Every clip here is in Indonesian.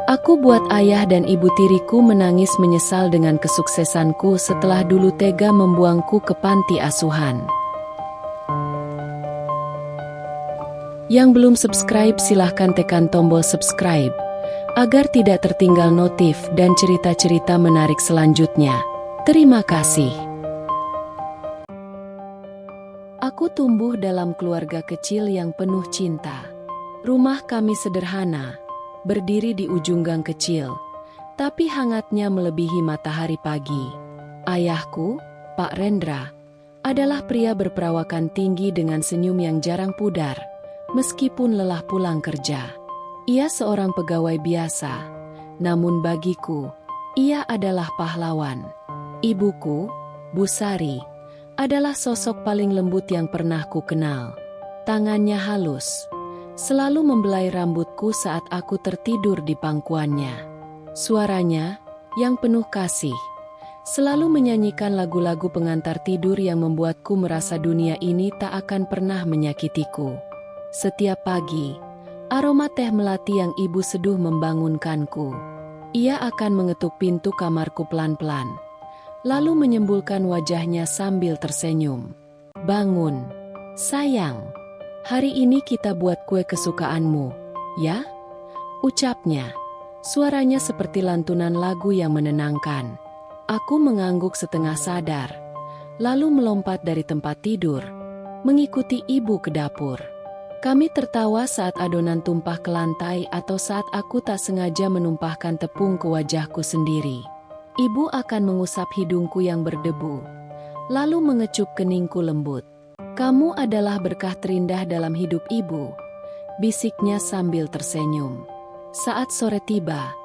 Aku buat ayah dan ibu tiriku menangis menyesal dengan kesuksesanku setelah dulu tega membuangku ke panti asuhan. Yang belum subscribe silahkan tekan tombol subscribe, agar tidak tertinggal notif dan cerita-cerita menarik selanjutnya. Terima kasih. Aku tumbuh dalam keluarga kecil yang penuh cinta. Rumah kami sederhana, berdiri di ujung gang kecil, tapi hangatnya melebihi matahari pagi. Ayahku, Pak Rendra, adalah pria berperawakan tinggi dengan senyum yang jarang pudar, meskipun lelah pulang kerja. Ia seorang pegawai biasa, namun bagiku, ia adalah pahlawan. Ibuku, Bu Sari, adalah sosok paling lembut yang pernah ku kenal. Tangannya halus, selalu membelai rambutku saat aku tertidur di pangkuannya. Suaranya, yang penuh kasih, selalu menyanyikan lagu-lagu pengantar tidur yang membuatku merasa dunia ini tak akan pernah menyakitiku. Setiap pagi, aroma teh melati yang ibu seduh membangunkanku. Ia akan mengetuk pintu kamarku pelan-pelan, lalu menyembulkan wajahnya sambil tersenyum. "Bangun, sayang. Hari ini kita buat kue kesukaanmu, ya?" ucapnya. Suaranya seperti lantunan lagu yang menenangkan. Aku mengangguk setengah sadar, lalu melompat dari tempat tidur, mengikuti ibu ke dapur. Kami tertawa saat adonan tumpah ke lantai atau saat aku tak sengaja menumpahkan tepung ke wajahku sendiri. Ibu akan mengusap hidungku yang berdebu, lalu mengecup keningku lembut. "Kamu adalah berkah terindah dalam hidup ibu," bisiknya sambil tersenyum. Saat sore tiba,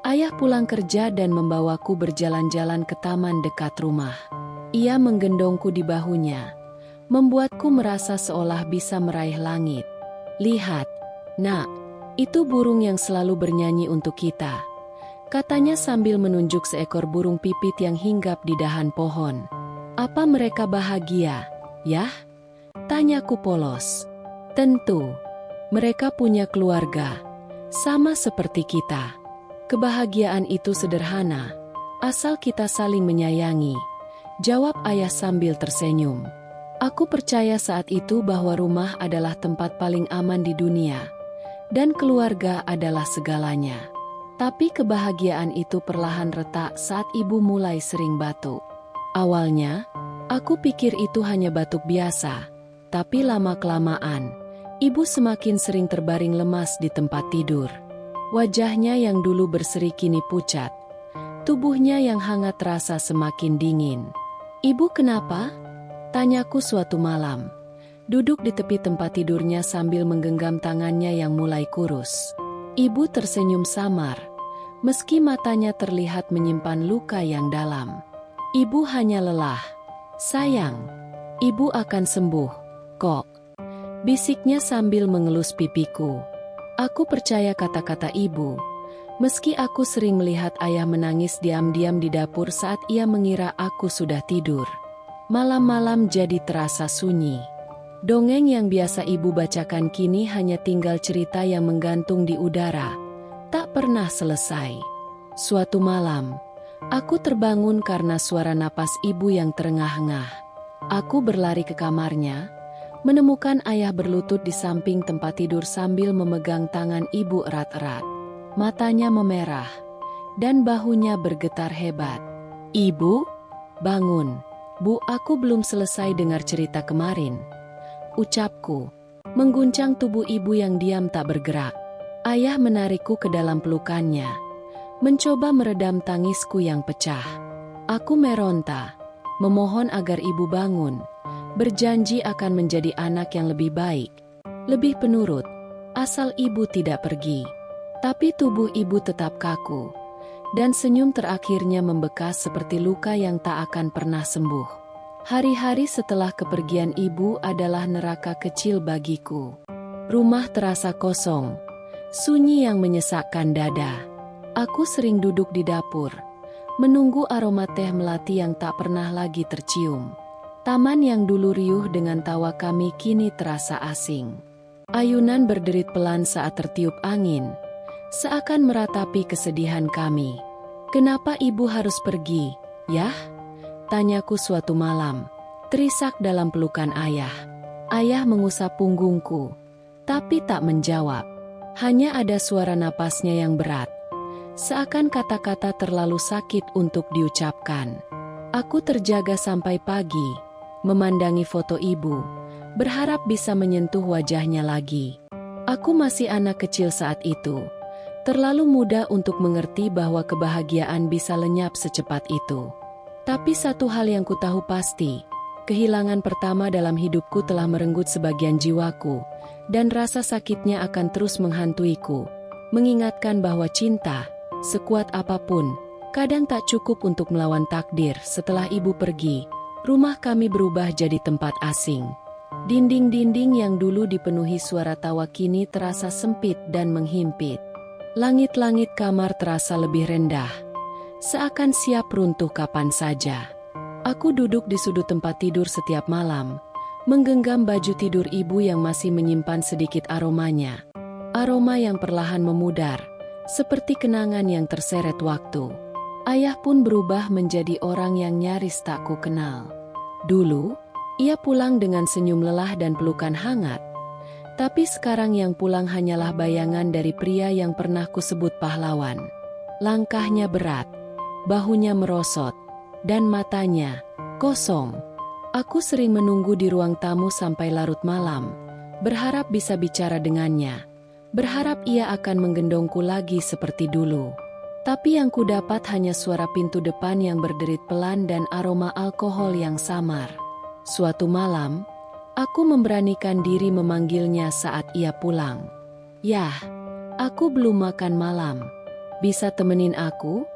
ayah pulang kerja dan membawaku berjalan-jalan ke taman dekat rumah. Ia menggendongku di bahunya, membuatku merasa seolah bisa meraih langit. "Lihat, Nak, itu burung yang selalu bernyanyi untuk kita," katanya sambil menunjuk seekor burung pipit yang hinggap di dahan pohon. "Apa mereka bahagia, ya?" tanyaku polos. "Tentu, mereka punya keluarga, sama seperti kita. Kebahagiaan itu sederhana, asal kita saling menyayangi," jawab ayah sambil tersenyum. Aku percaya saat itu bahwa rumah adalah tempat paling aman di dunia, dan keluarga adalah segalanya. Tapi kebahagiaan itu perlahan retak saat ibu mulai sering batuk. Awalnya, aku pikir itu hanya batuk biasa, tapi lama-kelamaan, ibu semakin sering terbaring lemas di tempat tidur. Wajahnya yang dulu berseri kini pucat, tubuhnya yang hangat terasa semakin dingin. "Ibu kenapa?" tanyaku suatu malam, duduk di tepi tempat tidurnya sambil menggenggam tangannya yang mulai kurus. Ibu tersenyum samar, meski matanya terlihat menyimpan luka yang dalam. "Ibu hanya lelah. Sayang, ibu akan sembuh, kok," bisiknya sambil mengelus pipiku. Aku percaya kata-kata ibu, meski aku sering melihat ayah menangis diam-diam di dapur saat ia mengira aku sudah tidur. Malam-malam jadi terasa sunyi. Dongeng yang biasa ibu bacakan kini hanya tinggal cerita yang menggantung di udara, tak pernah selesai. Suatu malam, aku terbangun karena suara napas ibu yang terengah-engah. Aku berlari ke kamarnya, menemukan ayah berlutut di samping tempat tidur sambil memegang tangan ibu erat-erat. Matanya memerah, dan bahunya bergetar hebat. "Ibu, bangun." "Bu, aku belum selesai dengar cerita kemarin," ucapku, mengguncang tubuh ibu yang diam tak bergerak. Ayah menarikku ke dalam pelukannya, mencoba meredam tangisku yang pecah. Aku meronta, memohon agar ibu bangun, berjanji akan menjadi anak yang lebih baik, lebih penurut, asal ibu tidak pergi. Tapi tubuh ibu tetap kaku, dan senyum terakhirnya membekas seperti luka yang tak akan pernah sembuh. Hari-hari setelah kepergian ibu adalah neraka kecil bagiku. Rumah terasa kosong, sunyi yang menyesakkan dada. Aku sering duduk di dapur, menunggu aroma teh melati yang tak pernah lagi tercium. Taman yang dulu riuh dengan tawa kami kini terasa asing. Ayunan berderit pelan saat tertiup angin, seakan meratapi kesedihan kami. "Kenapa ibu harus pergi, Yah?" tanyaku suatu malam, terisak dalam pelukan ayah. Ayah mengusap punggungku, tapi tak menjawab. Hanya ada suara napasnya yang berat, seakan kata-kata terlalu sakit untuk diucapkan. Aku terjaga sampai pagi, memandangi foto ibu, berharap bisa menyentuh wajahnya lagi. Aku masih anak kecil saat itu, terlalu muda untuk mengerti bahwa kebahagiaan bisa lenyap secepat itu. Tapi satu hal yang ku tahu pasti, kehilangan pertama dalam hidupku telah merenggut sebagian jiwaku, dan rasa sakitnya akan terus menghantuiku, mengingatkan bahwa cinta, sekuat apapun, kadang tak cukup untuk melawan takdir. Setelah ibu pergi, rumah kami berubah jadi tempat asing. Dinding-dinding yang dulu dipenuhi suara tawa kini terasa sempit dan menghimpit. Langit-langit kamar terasa lebih rendah, seakan siap runtuh kapan saja. Aku duduk di sudut tempat tidur setiap malam, menggenggam baju tidur ibu yang masih menyimpan sedikit aromanya. Aroma yang perlahan memudar, seperti kenangan yang terseret waktu. Ayah pun berubah menjadi orang yang nyaris tak ku kenal. Dulu, ia pulang dengan senyum lelah dan pelukan hangat. Tapi sekarang yang pulang hanyalah bayangan dari pria yang pernah kusebut pahlawan. Langkahnya berat, bahunya merosot, dan matanya kosong. Aku sering menunggu di ruang tamu sampai larut malam, berharap bisa bicara dengannya, berharap ia akan menggendongku lagi seperti dulu. Tapi yang ku dapat hanya suara pintu depan yang berderit pelan dan aroma alkohol yang samar. Suatu malam, aku memberanikan diri memanggilnya saat ia pulang. "Yah, aku belum makan malam. Bisa temenin aku?"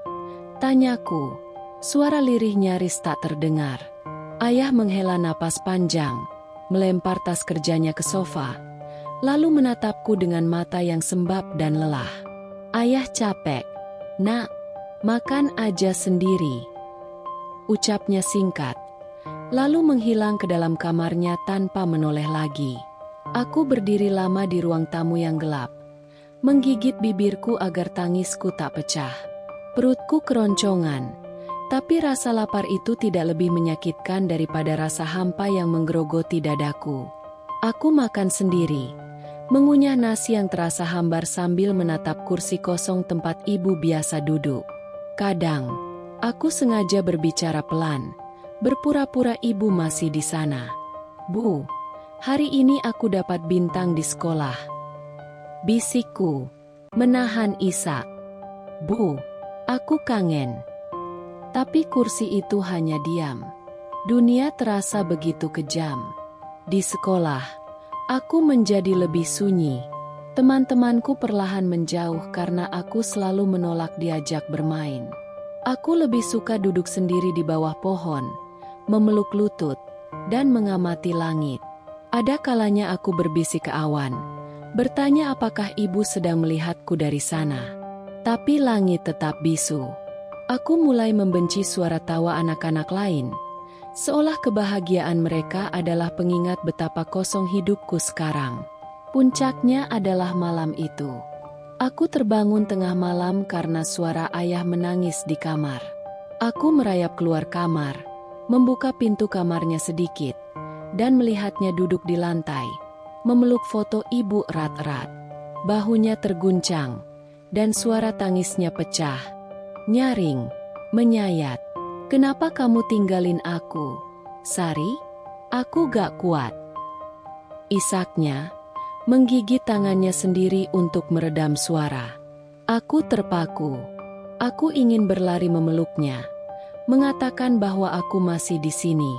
tanyaku. Suara lirih nyaris tak terdengar. Ayah menghela napas panjang, melempar tas kerjanya ke sofa, lalu menatapku dengan mata yang sembab dan lelah. "Ayah capek, Nak. Makan aja sendiri," ucapnya singkat, lalu menghilang ke dalam kamarnya tanpa menoleh lagi. Aku berdiri lama di ruang tamu yang gelap, menggigit bibirku agar tangisku tak pecah. Perutku keroncongan, tapi rasa lapar itu tidak lebih menyakitkan daripada rasa hampa yang menggerogoti dadaku. Aku makan sendiri, mengunyah nasi yang terasa hambar sambil menatap kursi kosong tempat ibu biasa duduk. Kadang, aku sengaja berbicara pelan, berpura-pura ibu masih di sana. "Bu, hari ini aku dapat bintang di sekolah," bisikku, menahan isak. "Bu, aku kangen." Tapi kursi itu hanya diam. Dunia terasa begitu kejam. Di sekolah, aku menjadi lebih sunyi. Teman-temanku perlahan menjauh karena aku selalu menolak diajak bermain. Aku lebih suka duduk sendiri di bawah pohon, memeluk lutut, dan mengamati langit. Ada kalanya aku berbisik ke awan, bertanya apakah ibu sedang melihatku dari sana. Tapi langit tetap bisu. Aku mulai membenci suara tawa anak-anak lain, seolah kebahagiaan mereka adalah pengingat betapa kosong hidupku sekarang. Puncaknya adalah malam itu. Aku terbangun tengah malam karena suara ayah menangis di kamar. Aku merayap keluar kamar, membuka pintu kamarnya sedikit, dan melihatnya duduk di lantai, memeluk foto ibu erat-erat. Bahunya terguncang, dan suara tangisnya pecah. Nyaring, menyayat. "Kenapa kamu tinggalin aku, Sari? Aku gak kuat." Isaknya, menggigit tangannya sendiri untuk meredam suara. Aku terpaku. Aku ingin berlari memeluknya, mengatakan bahwa aku masih di sini.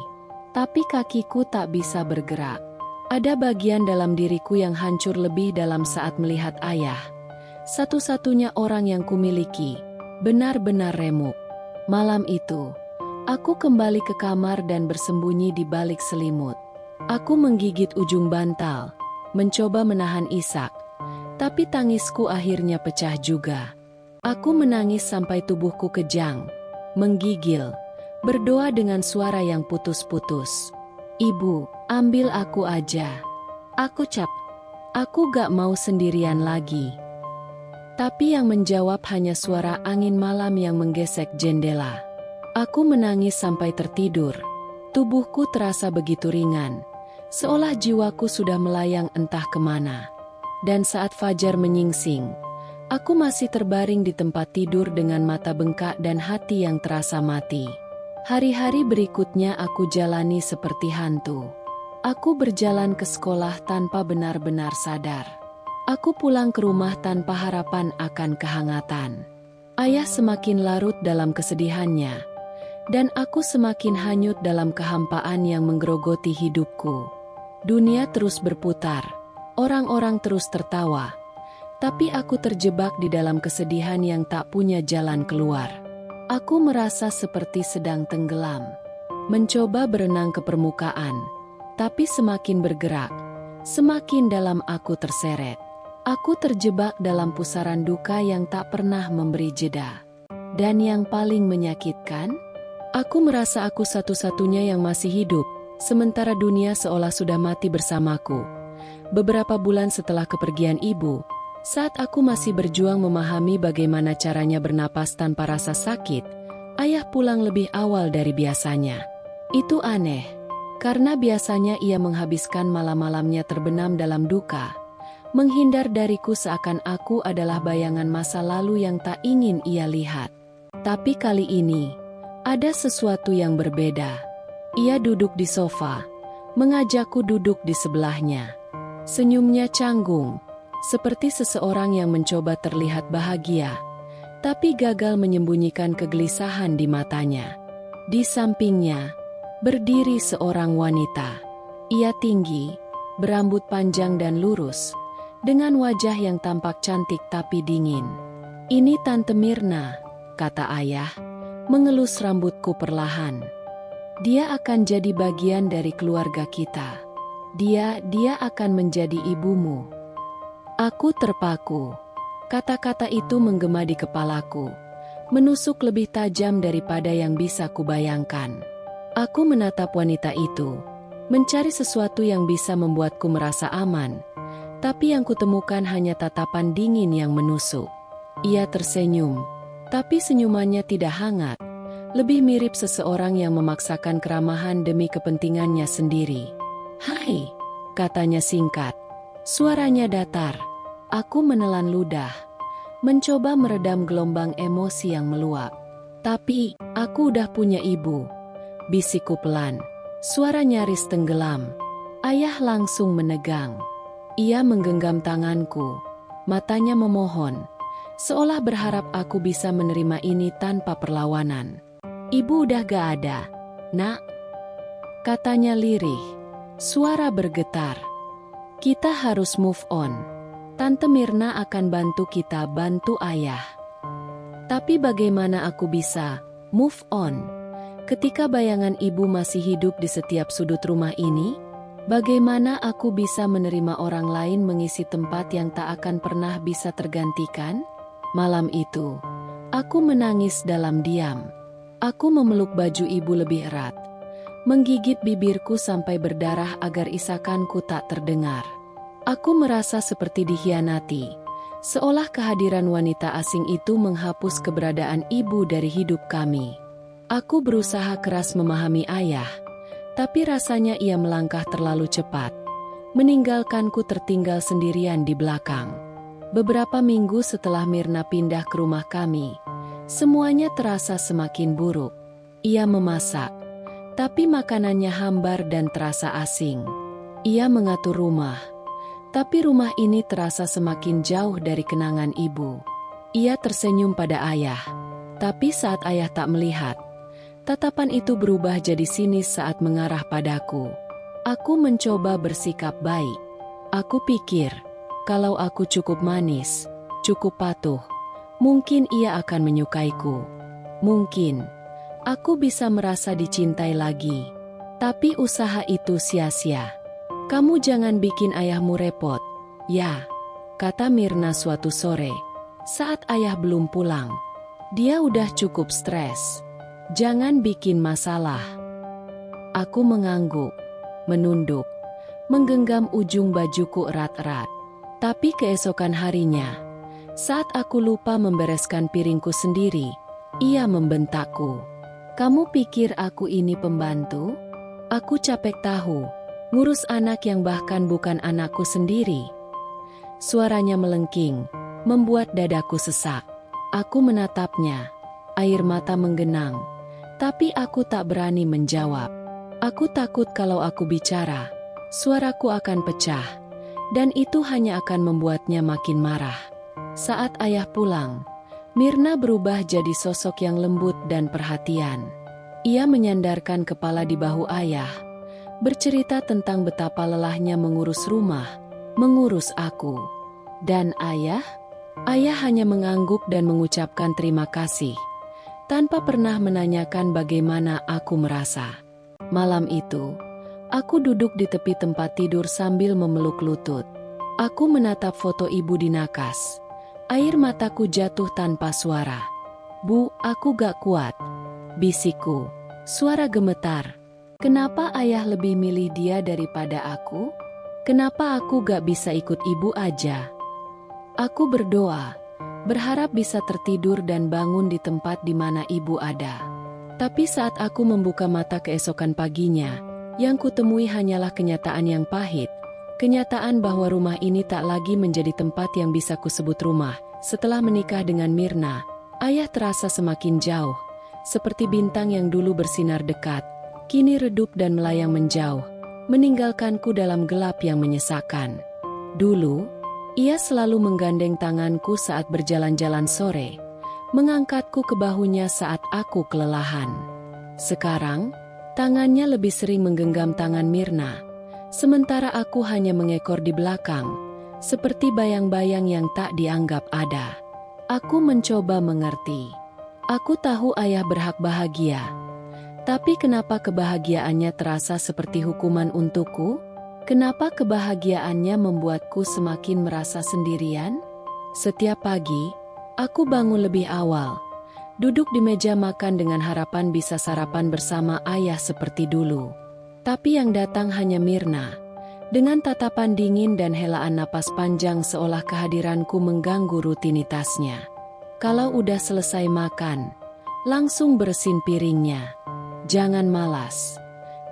Tapi kakiku tak bisa bergerak. Ada bagian dalam diriku yang hancur lebih dalam saat melihat ayah. Satu-satunya orang yang kumiliki, benar-benar remuk. Malam itu, aku kembali ke kamar dan bersembunyi di balik selimut. Aku menggigit ujung bantal, mencoba menahan isak, tapi tangisku akhirnya pecah juga. Aku menangis sampai tubuhku kejang, menggigil, berdoa dengan suara yang putus-putus. "Ibu, ambil aku aja. Aku gak mau sendirian lagi." Tapi yang menjawab hanya suara angin malam yang menggesek jendela. Aku menangis sampai tertidur. Tubuhku terasa begitu ringan, seolah jiwaku sudah melayang entah kemana. Dan saat fajar menyingsing, aku masih terbaring di tempat tidur dengan mata bengkak dan hati yang terasa mati. Hari-hari berikutnya aku jalani seperti hantu. Aku berjalan ke sekolah tanpa benar-benar sadar. Aku pulang ke rumah tanpa harapan akan kehangatan. Ayah semakin larut dalam kesedihannya, dan aku semakin hanyut dalam kehampaan yang menggerogoti hidupku. Dunia terus berputar, orang-orang terus tertawa, tapi aku terjebak di dalam kesedihan yang tak punya jalan keluar. Aku merasa seperti sedang tenggelam, mencoba berenang ke permukaan, tapi semakin bergerak, semakin dalam aku terseret. Aku terjebak dalam pusaran duka yang tak pernah memberi jeda. Dan yang paling menyakitkan, aku merasa aku satu-satunya yang masih hidup, sementara dunia seolah sudah mati bersamaku. Beberapa bulan setelah kepergian ibu, saat aku masih berjuang memahami bagaimana caranya bernapas tanpa rasa sakit, ayah pulang lebih awal dari biasanya. Itu aneh, karena biasanya ia menghabiskan malam-malamnya terbenam dalam duka, menghindar dariku seakan aku adalah bayangan masa lalu yang tak ingin ia lihat. Tapi kali ini, ada sesuatu yang berbeda. Ia duduk di sofa, mengajakku duduk di sebelahnya. Senyumnya canggung, seperti seseorang yang mencoba terlihat bahagia, tapi gagal menyembunyikan kegelisahan di matanya. Di sampingnya, berdiri seorang wanita. Ia tinggi, berambut panjang dan lurus, dengan wajah yang tampak cantik tapi dingin. "Ini Tante Mirna," kata ayah, mengelus rambutku perlahan. "Dia akan jadi bagian dari keluarga kita. Dia akan menjadi ibumu." Aku terpaku. Kata-kata itu menggema di kepalaku, menusuk lebih tajam daripada yang bisa kubayangkan. Aku menatap wanita itu, mencari sesuatu yang bisa membuatku merasa aman, tapi yang kutemukan hanya tatapan dingin yang menusuk. Ia tersenyum, tapi senyumannya tidak hangat, lebih mirip seseorang yang memaksakan keramahan demi kepentingannya sendiri. "Hai," katanya singkat. Suaranya datar. Aku menelan ludah, mencoba meredam gelombang emosi yang meluap. "Tapi, aku udah punya ibu," bisikku pelan. Suara nyaris tenggelam. Ayah langsung menegang. Ia menggenggam tanganku, matanya memohon, seolah berharap aku bisa menerima ini tanpa perlawanan. "Ibu udah gak ada, Nak," katanya lirih. Suara bergetar. "Kita harus move on. Tante Mirna akan bantu kita bantu ayah." Tapi bagaimana aku bisa move on ketika bayangan ibu masih hidup di setiap sudut rumah ini? Bagaimana aku bisa menerima orang lain mengisi tempat yang tak akan pernah bisa tergantikan? Malam itu, aku menangis dalam diam. Aku memeluk baju ibu lebih erat, menggigit bibirku sampai berdarah agar isakanku tak terdengar. Aku merasa seperti dikhianati, seolah kehadiran wanita asing itu menghapus keberadaan ibu dari hidup kami. Aku berusaha keras memahami ayah, tapi rasanya ia melangkah terlalu cepat, meninggalkanku tertinggal sendirian di belakang. Beberapa minggu setelah Mirna pindah ke rumah kami, semuanya terasa semakin buruk. Ia memasak, tapi makanannya hambar dan terasa asing. Ia mengatur rumah, tapi rumah ini terasa semakin jauh dari kenangan ibu. Ia tersenyum pada ayah, tapi saat ayah tak melihat, tatapan itu berubah jadi sinis saat mengarah padaku. Aku mencoba bersikap baik. Aku pikir, kalau aku cukup manis, cukup patuh, mungkin ia akan menyukaiku. Mungkin aku bisa merasa dicintai lagi. Tapi usaha itu sia-sia. "Kamu jangan bikin ayahmu repot, ya," kata Mirna suatu sore, saat ayah belum pulang. "Dia udah cukup stres. Jangan bikin masalah." Aku mengangguk, menunduk, menggenggam ujung bajuku erat-erat. Tapi keesokan harinya, Saat aku lupa membereskan piringku sendiri, ia membentakku. "Kamu pikir aku ini pembantu? Aku capek tahu, ngurus anak yang bahkan bukan anakku sendiri." Suaranya melengking, membuat dadaku sesak. Aku menatapnya, air mata menggenang, tapi aku tak berani menjawab. Aku takut kalau aku bicara, suaraku akan pecah, dan itu hanya akan membuatnya makin marah. Saat ayah pulang, Mirna berubah jadi sosok yang lembut dan perhatian. Ia menyandarkan kepala di bahu ayah, bercerita tentang betapa lelahnya mengurus rumah, mengurus aku. Dan ayah hanya mengangguk dan mengucapkan terima kasih, tanpa pernah menanyakan bagaimana aku merasa. Malam itu, aku duduk di tepi tempat tidur sambil memeluk lutut. Aku menatap foto ibu di nakas. Air mataku jatuh tanpa suara. "Bu, aku gak kuat," bisikku. Suara gemetar. "Kenapa ayah lebih milih dia daripada aku? Kenapa aku gak bisa ikut ibu aja?" Aku berdoa, berharap bisa tertidur dan bangun di tempat di mana ibu ada. Tapi saat aku membuka mata keesokan paginya, yang kutemui hanyalah kenyataan yang pahit. Kenyataan bahwa rumah ini tak lagi menjadi tempat yang bisa kusebut rumah. Setelah menikah dengan Mirna, ayah terasa semakin jauh. Seperti bintang yang dulu bersinar dekat, kini redup dan melayang menjauh, meninggalkanku dalam gelap yang menyesakan. Dulu, ia selalu menggandeng tanganku saat berjalan-jalan sore, mengangkatku ke bahunya saat aku kelelahan. Sekarang, tangannya lebih sering menggenggam tangan Mirna, sementara aku hanya mengekor di belakang, seperti bayang-bayang yang tak dianggap ada. Aku mencoba mengerti. Aku tahu ayah berhak bahagia. Tapi kenapa kebahagiaannya terasa seperti hukuman untukku? Kenapa kebahagiaannya membuatku semakin merasa sendirian? Setiap pagi, aku bangun lebih awal, duduk di meja makan dengan harapan bisa sarapan bersama ayah seperti dulu. Tapi yang datang hanya Mirna, dengan tatapan dingin dan helaan napas panjang seolah kehadiranku mengganggu rutinitasnya. Kalau udah selesai makan, langsung bersin piringnya. "Jangan malas,"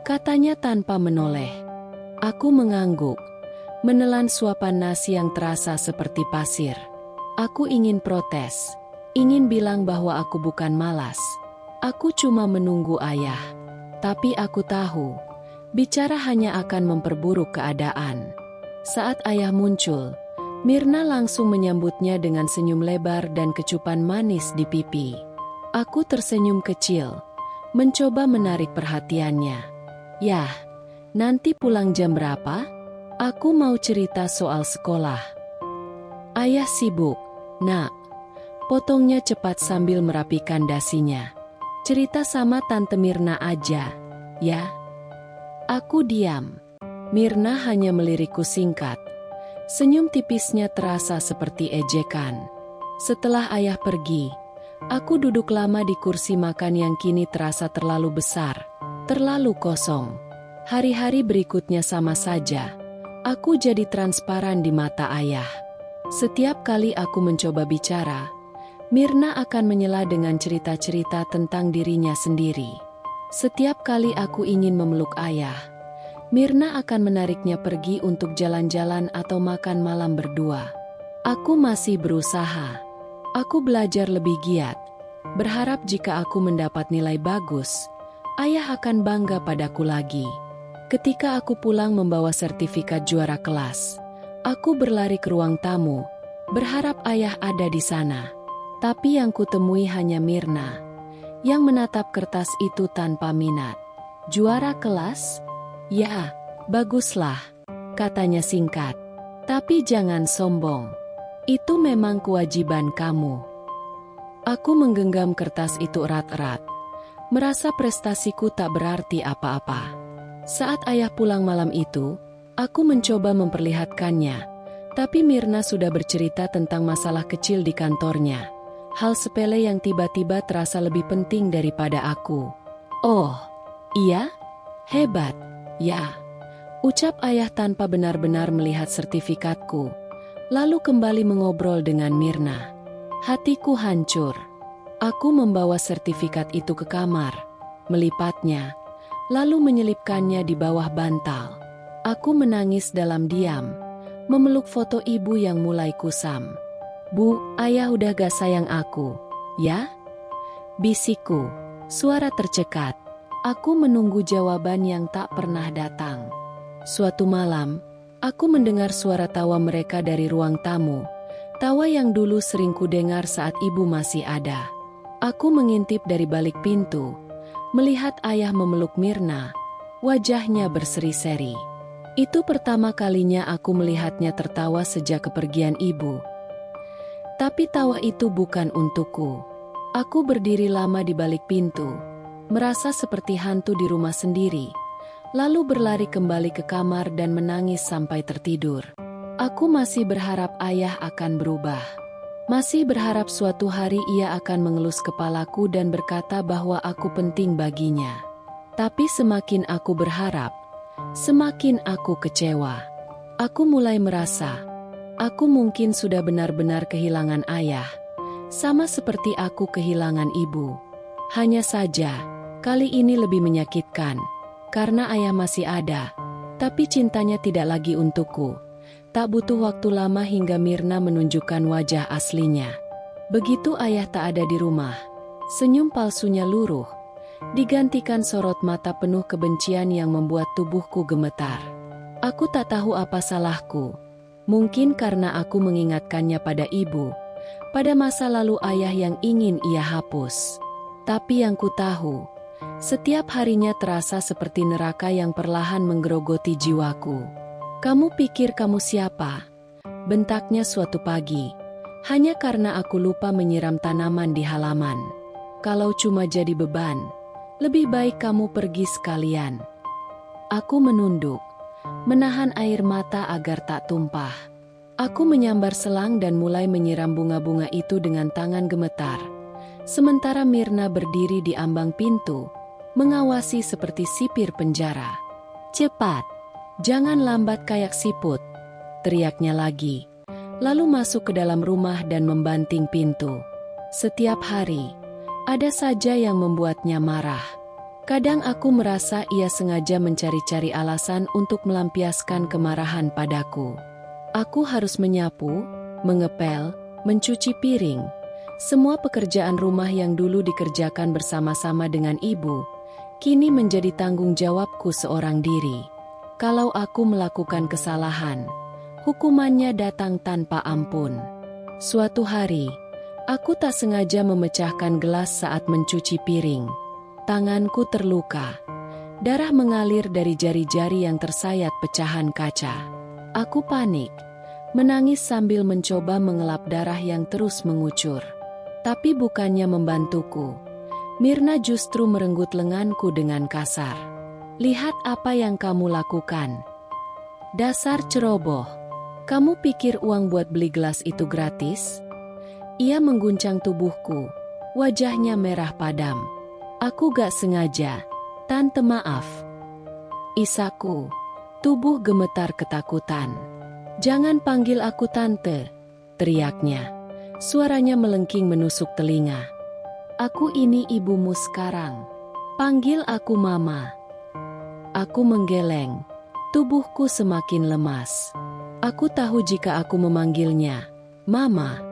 katanya tanpa menoleh. Aku mengangguk, menelan suapan nasi yang terasa seperti pasir. Aku ingin protes, ingin bilang bahwa aku bukan malas. Aku cuma menunggu ayah. Tapi aku tahu, bicara hanya akan memperburuk keadaan. Saat ayah muncul, Mirna langsung menyambutnya dengan senyum lebar dan kecupan manis di pipi. Aku tersenyum kecil, mencoba menarik perhatiannya. "Yah, nanti pulang jam berapa? Aku mau cerita soal sekolah." "Ayah sibuk, Nak," potongnya cepat sambil merapikan dasinya. "Cerita sama Tante Mirna aja, ya." Aku diam. Mirna hanya melirikku singkat. Senyum tipisnya terasa seperti ejekan. Setelah ayah pergi, aku duduk lama di kursi makan yang kini terasa terlalu besar, terlalu kosong. Hari-hari berikutnya sama saja. Aku jadi transparan di mata ayah. Setiap kali aku mencoba bicara, Mirna akan menyela dengan cerita-cerita tentang dirinya sendiri. Setiap kali aku ingin memeluk ayah, Mirna akan menariknya pergi untuk jalan-jalan atau makan malam berdua. Aku masih berusaha. Aku belajar lebih giat, berharap jika aku mendapat nilai bagus, ayah akan bangga padaku lagi. Ketika aku pulang membawa sertifikat juara kelas, aku berlari ke ruang tamu, berharap ayah ada di sana. Tapi yang kutemui hanya Mirna, yang menatap kertas itu tanpa minat. "Juara kelas? Ya, baguslah," katanya singkat. "Tapi jangan sombong. Itu memang kewajiban kamu." Aku menggenggam kertas itu erat-erat, merasa prestasiku tak berarti apa-apa. Saat ayah pulang malam itu, aku mencoba memperlihatkannya, tapi Mirna sudah bercerita tentang masalah kecil di kantornya. Hal sepele yang tiba-tiba terasa lebih penting daripada aku. "Oh, iya? Hebat, ya," ucap ayah tanpa benar-benar melihat sertifikatku. lalu kembali mengobrol dengan Mirna. Hatiku hancur. Aku membawa sertifikat itu ke kamar, melipatnya, lalu menyelipkannya di bawah bantal. Aku menangis dalam diam, memeluk foto ibu yang mulai kusam. "Bu, ayah udah gak sayang aku, ya?" bisikku. Suara tercekat. Aku menunggu jawaban yang tak pernah datang. Suatu malam, aku mendengar suara tawa mereka dari ruang tamu. Tawa yang dulu sering kudengar saat ibu masih ada. Aku mengintip dari balik pintu, melihat ayah memeluk Mirna. Wajahnya berseri-seri. Itu pertama kalinya aku melihatnya tertawa sejak kepergian ibu. Tapi tawa itu bukan untukku. Aku berdiri lama di balik pintu, merasa seperti hantu di rumah sendiri. Lalu berlari kembali ke kamar dan menangis sampai tertidur. Aku masih berharap ayah akan berubah. Masih berharap suatu hari ia akan mengelus kepalaku dan berkata bahwa aku penting baginya. Tapi semakin aku berharap, semakin aku kecewa. Aku mulai merasa, aku mungkin sudah benar-benar kehilangan ayah. Sama seperti aku kehilangan ibu. Hanya saja, kali ini lebih menyakitkan. Karena ayah masih ada, tapi cintanya tidak lagi untukku. Tak butuh waktu lama hingga Mirna menunjukkan wajah aslinya. Begitu ayah tak ada di rumah, senyum palsunya luruh, digantikan sorot mata penuh kebencian yang membuat tubuhku gemetar. Aku tak tahu apa salahku. Mungkin karena aku mengingatkannya pada ibu, pada masa lalu ayah yang ingin ia hapus. Tapi yang ku tahu, setiap harinya terasa seperti neraka yang perlahan menggerogoti jiwaku. "Kamu pikir kamu siapa?" bentaknya suatu pagi. Hanya karena aku lupa menyiram tanaman di halaman. "Kalau cuma jadi beban, lebih baik kamu pergi sekalian." Aku menunduk, menahan air mata agar tak tumpah. Aku menyambar selang dan mulai menyiram bunga-bunga itu dengan tangan gemetar. Sementara Mirna berdiri di ambang pintu, mengawasi seperti sipir penjara. "Cepat, jangan lambat kayak siput," teriaknya lagi. Lalu masuk ke dalam rumah dan membanting pintu. Setiap hari, ada saja yang membuatnya marah. Kadang aku merasa ia sengaja mencari-cari alasan untuk melampiaskan kemarahan padaku. Aku harus menyapu, mengepel, mencuci piring. Semua pekerjaan rumah yang dulu dikerjakan bersama-sama dengan ibu, kini menjadi tanggung jawabku seorang diri. Kalau aku melakukan kesalahan, hukumannya datang tanpa ampun. Suatu hari, aku tak sengaja memecahkan gelas saat mencuci piring. Tanganku terluka. Darah mengalir dari jari-jari yang tersayat pecahan kaca. Aku panik, menangis sambil mencoba mengelap darah yang terus mengucur. Tapi bukannya membantuku. Mirna justru merenggut lenganku dengan kasar. "Lihat apa yang kamu lakukan. Dasar ceroboh. Kamu pikir uang buat beli gelas itu gratis?" Ia mengguncang tubuhku. Wajahnya merah padam. "Aku gak sengaja. Tante maaf." Isaku. Tubuh gemetar ketakutan. "Jangan panggil aku tante," teriaknya. Suaranya melengking menusuk telinga. "Aku ini ibumu sekarang. Panggil aku mama." Aku menggeleng. Tubuhku semakin lemas. Aku tahu jika aku memanggilnya mama,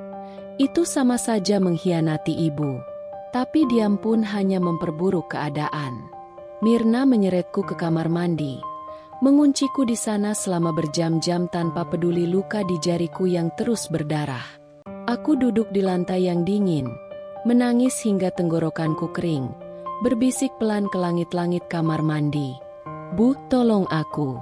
itu sama saja mengkhianati ibu. Tapi diam pun hanya memperburuk keadaan. Mirna menyeretku ke kamar mandi, mengunciku di sana selama berjam-jam tanpa peduli luka di jariku yang terus berdarah. Aku duduk di lantai yang dingin, menangis hingga tenggorokanku kering, berbisik pelan ke langit-langit kamar mandi. "Bu, tolong aku."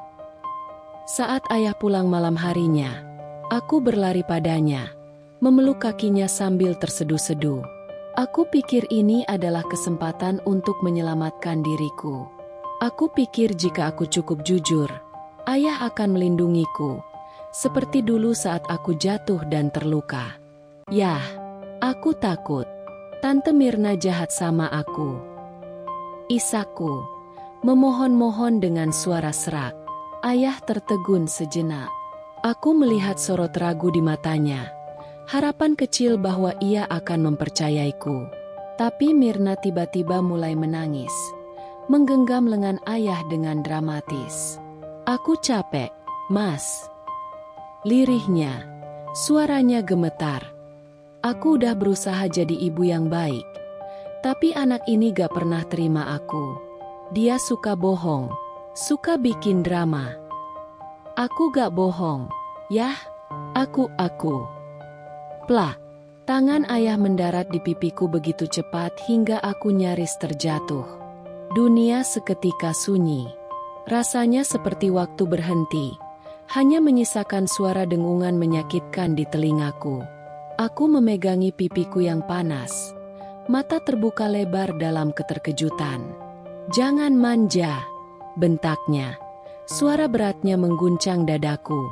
Saat ayah pulang malam harinya, aku berlari padanya, memeluk kakinya sambil terseduh-seduh. Aku pikir ini adalah kesempatan untuk menyelamatkan diriku. Aku pikir jika aku cukup jujur, ayah akan melindungiku, seperti dulu saat aku jatuh dan terluka. Yah, aku takut. Tante Mirna jahat sama aku. Isaku, memohon-mohon dengan suara serak. Ayah tertegun sejenak. Aku melihat sorot ragu di matanya. Harapan kecil bahwa ia akan mempercayaiku. Tapi Mirna tiba-tiba mulai menangis. Menggenggam lengan ayah dengan dramatis. "Aku capek, Mas." Lirihnya. Suaranya gemetar. "Aku udah berusaha jadi ibu yang baik. Tapi anak ini gak pernah terima aku. Dia suka bohong. Suka bikin drama." "Aku gak bohong. Yah, aku. Plak. Tangan ayah mendarat di pipiku begitu cepat hingga aku nyaris terjatuh. Dunia seketika sunyi. Rasanya seperti waktu berhenti. Hanya menyisakan suara dengungan menyakitkan di telingaku. Aku memegangi pipiku yang panas. Mata terbuka lebar dalam keterkejutan. "Jangan manja," bentaknya. Suara beratnya mengguncang dadaku.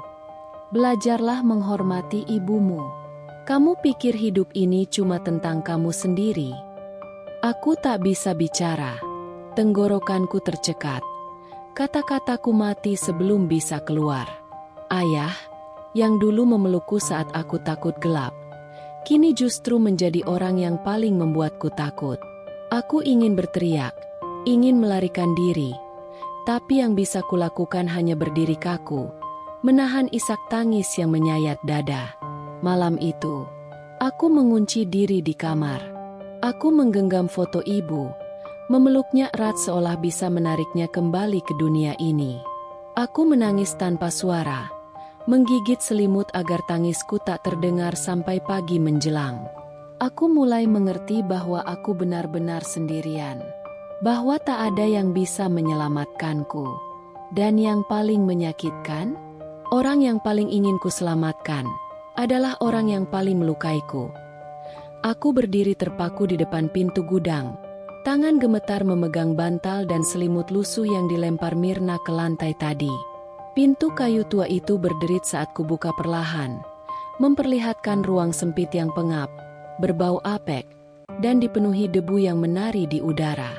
"Belajarlah menghormati ibumu. Kamu pikir hidup ini cuma tentang kamu sendiri?" Aku tak bisa bicara. Tenggorokanku tercekat. Kata-kataku mati sebelum bisa keluar. Ayah, yang dulu memelukku saat aku takut gelap, kini justru menjadi orang yang paling membuatku takut. Aku ingin berteriak, ingin melarikan diri. Tapi yang bisa kulakukan hanya berdiri kaku, menahan isak tangis yang menyayat dada. Malam itu, aku mengunci diri di kamar. Aku menggenggam foto ibu, memeluknya erat seolah bisa menariknya kembali ke dunia ini. Aku menangis tanpa suara, menggigit selimut agar tangisku tak terdengar sampai pagi menjelang. Aku mulai mengerti bahwa aku benar-benar sendirian, bahwa tak ada yang bisa menyelamatkanku. Dan yang paling menyakitkan, orang yang paling ingin ku selamatkan adalah orang yang paling melukaiku. Aku berdiri terpaku di depan pintu gudang. Tangan gemetar memegang bantal dan selimut lusuh yang dilempar Mirna ke lantai tadi. Pintu kayu tua itu berderit saat kubuka perlahan, memperlihatkan ruang sempit yang pengap, berbau apek, dan dipenuhi debu yang menari di udara.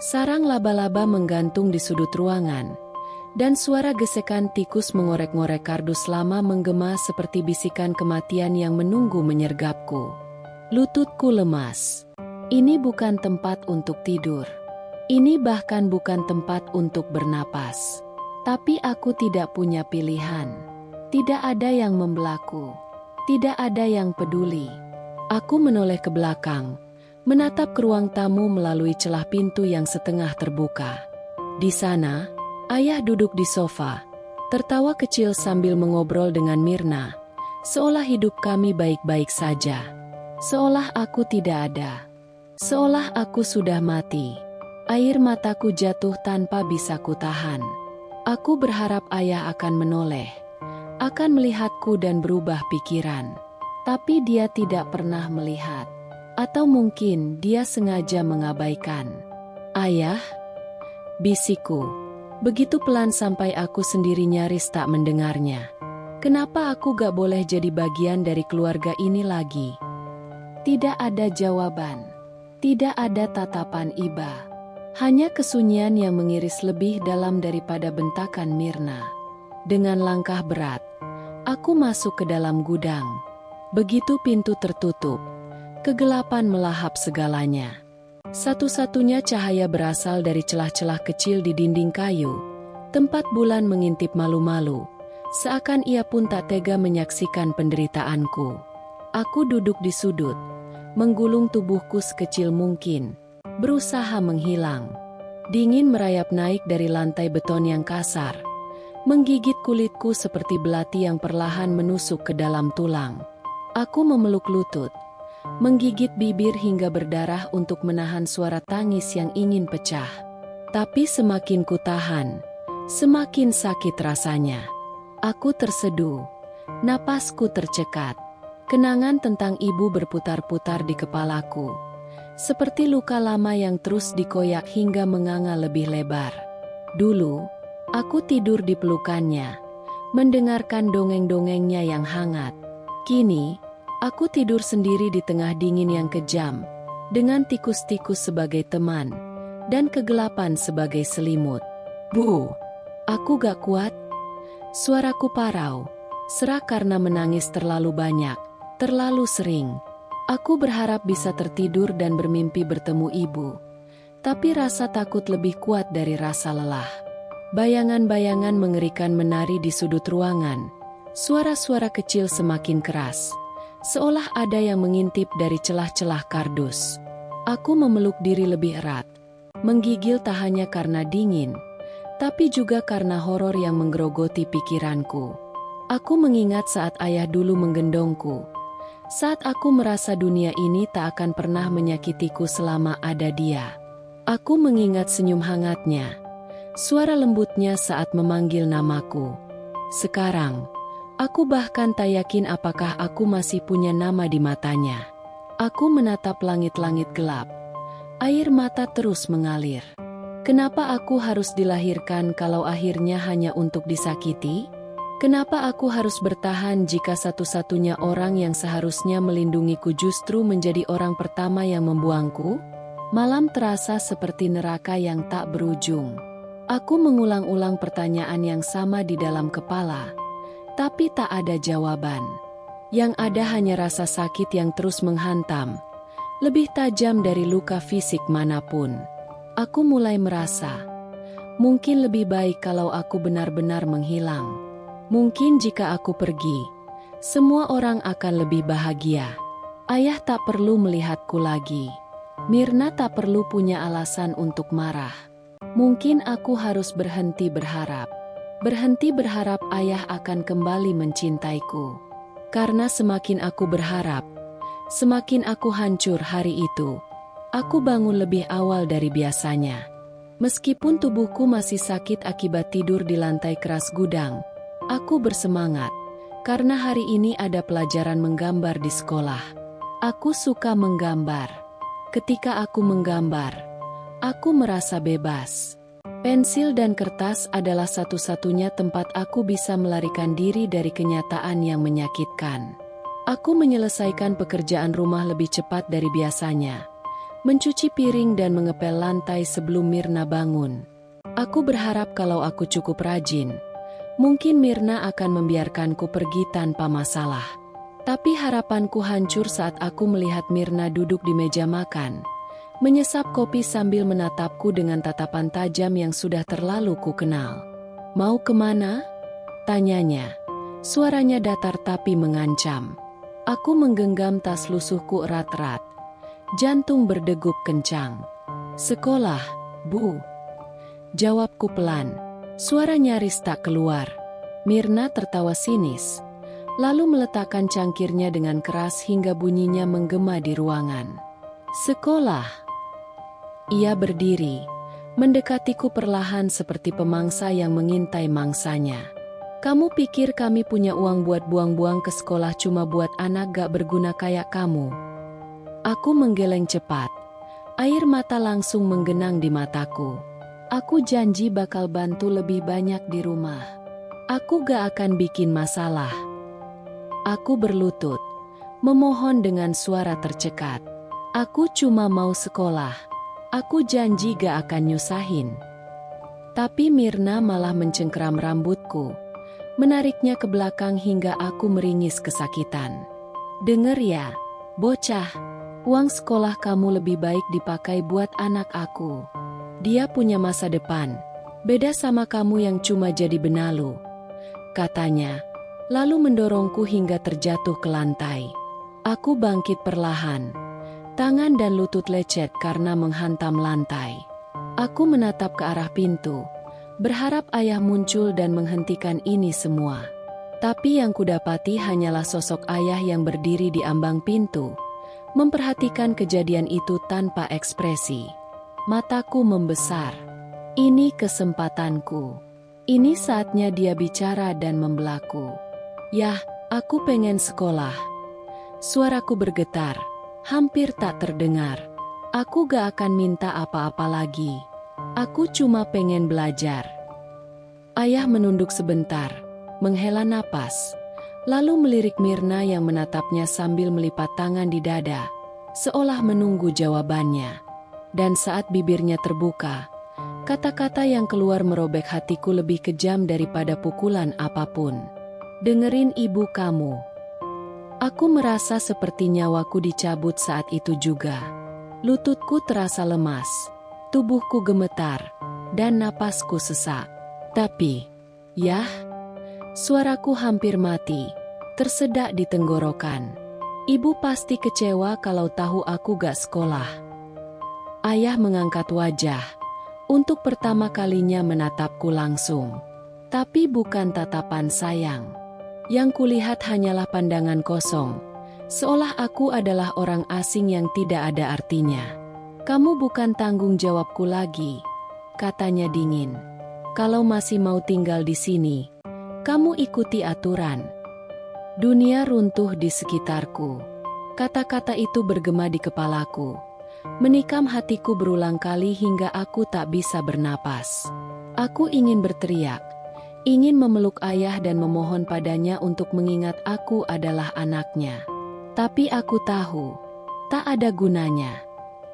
Sarang laba-laba menggantung di sudut ruangan, dan suara gesekan tikus mengorek-ngorek kardus lama menggema seperti bisikan kematian yang menunggu menyergapku. Lututku lemas. Ini bukan tempat untuk tidur. Ini bahkan bukan tempat untuk bernapas. Tapi aku tidak punya pilihan. Tidak ada yang membelaku. Tidak ada yang peduli. Aku menoleh ke belakang, menatap ke ruang tamu melalui celah pintu yang setengah terbuka. Di sana, ayah duduk di sofa, tertawa kecil sambil mengobrol dengan Mirna, seolah hidup kami baik-baik saja. Seolah aku tidak ada. Seolah aku sudah mati. Air mataku jatuh tanpa bisa kutahan. Aku berharap ayah akan menoleh, akan melihatku dan berubah pikiran. Tapi dia tidak pernah melihat. Atau mungkin dia sengaja mengabaikan. "Ayah," bisikku. Begitu pelan sampai aku sendiri nyaris tak mendengarnya. "Kenapa aku gak boleh jadi bagian dari keluarga ini lagi?" Tidak ada jawaban. Tidak ada tatapan iba. Hanya kesunyian yang mengiris lebih dalam daripada bentakan Mirna. Dengan langkah berat, aku masuk ke dalam gudang. Begitu pintu tertutup, kegelapan melahap segalanya. Satu-satunya cahaya berasal dari celah-celah kecil di dinding kayu. Tempat bulan mengintip malu-malu, seakan ia pun tak tega menyaksikan penderitaanku. Aku duduk di sudut, menggulung tubuhku sekecil mungkin, berusaha menghilang. Dingin merayap naik dari lantai beton yang kasar, menggigit kulitku seperti belati yang perlahan menusuk ke dalam tulang. Aku memeluk lutut, menggigit bibir hingga berdarah untuk menahan suara tangis yang ingin pecah. Tapi semakin kutahan, semakin sakit rasanya. Aku terseduh, napasku tercekat. Kenangan tentang ibu berputar-putar di kepalaku, seperti luka lama yang terus dikoyak hingga menganga lebih lebar. Dulu, aku tidur di pelukannya, mendengarkan dongeng-dongengnya yang hangat. Kini, aku tidur sendiri di tengah dingin yang kejam, dengan tikus-tikus sebagai teman, dan kegelapan sebagai selimut. "Bu!" Aku gak kuat. Suaraku parau, Serak karena menangis terlalu banyak, terlalu sering. Aku berharap bisa tertidur dan bermimpi bertemu ibu. Tapi rasa takut lebih kuat dari rasa lelah. Bayangan-bayangan mengerikan menari di sudut ruangan. Suara-suara kecil semakin keras. Seolah ada yang mengintip dari celah-celah kardus. Aku memeluk diri lebih erat. Menggigil tak hanya karena dingin, tapi juga karena horor yang menggerogoti pikiranku. Aku mengingat saat ayah dulu menggendongku. Saat aku merasa dunia ini tak akan pernah menyakitiku selama ada dia. Aku mengingat senyum hangatnya, suara lembutnya saat memanggil namaku. Sekarang, aku bahkan tak yakin apakah aku masih punya nama di matanya. Aku menatap langit-langit gelap. Air mata terus mengalir. Kenapa aku harus dilahirkan kalau akhirnya hanya untuk disakiti? Kenapa aku harus bertahan jika satu-satunya orang yang seharusnya melindungiku justru menjadi orang pertama yang membuangku? Malam terasa seperti neraka yang tak berujung. Aku mengulang-ulang pertanyaan yang sama di dalam kepala, tapi tak ada jawaban. Yang ada hanya rasa sakit yang terus menghantam, lebih tajam dari luka fisik manapun. Aku mulai merasa, mungkin lebih baik kalau aku benar-benar menghilang. Mungkin jika aku pergi, semua orang akan lebih bahagia. Ayah tak perlu melihatku lagi. Mirna tak perlu punya alasan untuk marah. Mungkin aku harus berhenti berharap. Berhenti berharap ayah akan kembali mencintaiku. Karena semakin aku berharap, semakin aku hancur hari itu. Aku bangun lebih awal dari biasanya. Meskipun tubuhku masih sakit akibat tidur di lantai keras gudang, aku bersemangat. Karena hari ini ada pelajaran menggambar di sekolah. Aku suka menggambar. Ketika aku menggambar, aku merasa bebas. Pensil dan kertas adalah satu-satunya tempat aku bisa melarikan diri dari kenyataan yang menyakitkan. Aku menyelesaikan pekerjaan rumah lebih cepat dari biasanya. Mencuci piring dan mengepel lantai sebelum Mirna bangun. Aku berharap kalau aku cukup rajin, mungkin Mirna akan membiarkanku pergi tanpa masalah. Tapi harapanku hancur saat aku melihat Mirna duduk di meja makan, menyesap kopi sambil menatapku dengan tatapan tajam yang sudah terlalu ku kenal. "Mau kemana?" tanyanya. Suaranya datar tapi mengancam. Aku menggenggam tas lusuhku erat-erat. Jantung berdegup kencang. "Sekolah, Bu," jawabku pelan. Suara nyaris tak keluar. Mirna tertawa sinis, lalu meletakkan cangkirnya dengan keras hingga bunyinya menggema di ruangan. "Sekolah." Ia berdiri, mendekatiku perlahan seperti pemangsa yang mengintai mangsanya. "Kamu pikir kami punya uang buat buang-buang ke sekolah cuma buat anak gak berguna kayak kamu?" Aku menggeleng cepat. Air mata langsung menggenang di mataku. Aku janji bakal bantu lebih banyak di rumah. Aku gak akan bikin masalah. Aku berlutut, memohon dengan suara tercekat. "Aku cuma mau sekolah. Aku janji gak akan nyusahin." Tapi Mirna malah mencengkeram rambutku, menariknya ke belakang hingga aku meringis kesakitan. "Dengar ya, bocah, uang sekolah kamu lebih baik dipakai buat anak aku. Dia punya masa depan, beda sama kamu yang cuma jadi benalu," katanya. Lalu mendorongku hingga terjatuh ke lantai. Aku bangkit perlahan. Tangan dan lutut lecet karena menghantam lantai. Aku menatap ke arah pintu, berharap ayah muncul dan menghentikan ini semua. Tapi yang kudapati hanyalah sosok ayah yang berdiri di ambang pintu, memperhatikan kejadian itu tanpa ekspresi. Mataku membesar. Ini kesempatanku. Ini saatnya dia bicara dan membelaku. "Yah, aku pengen sekolah." Suaraku bergetar, hampir tak terdengar. "Aku gak akan minta apa-apa lagi. Aku cuma pengen belajar." Ayah menunduk sebentar, menghela napas, lalu melirik Mirna yang menatapnya sambil melipat tangan di dada, seolah menunggu jawabannya. Dan saat bibirnya terbuka, kata-kata yang keluar merobek hatiku lebih kejam daripada pukulan apapun. Dengerin ibu kamu. Aku merasa seperti nyawaku dicabut saat itu juga. Lututku terasa lemas, tubuhku gemetar, dan napasku sesak. Tapi, yah, suaraku hampir mati, tersedak di tenggorokan. Ibu pasti kecewa kalau tahu aku gak sekolah. Ayah mengangkat wajah, untuk pertama kalinya menatapku langsung. Tapi bukan tatapan sayang. Yang kulihat hanyalah pandangan kosong, seolah aku adalah orang asing yang tidak ada artinya. Kamu bukan tanggung jawabku lagi, katanya dingin. Kalau masih mau tinggal di sini, kamu ikuti aturan. Dunia runtuh di sekitarku. Kata-kata itu bergema di kepalaku, menikam hatiku berulang kali hingga aku tak bisa bernapas. Aku ingin berteriak, ingin memeluk ayah dan memohon padanya untuk mengingat aku adalah anaknya. Tapi aku tahu, tak ada gunanya.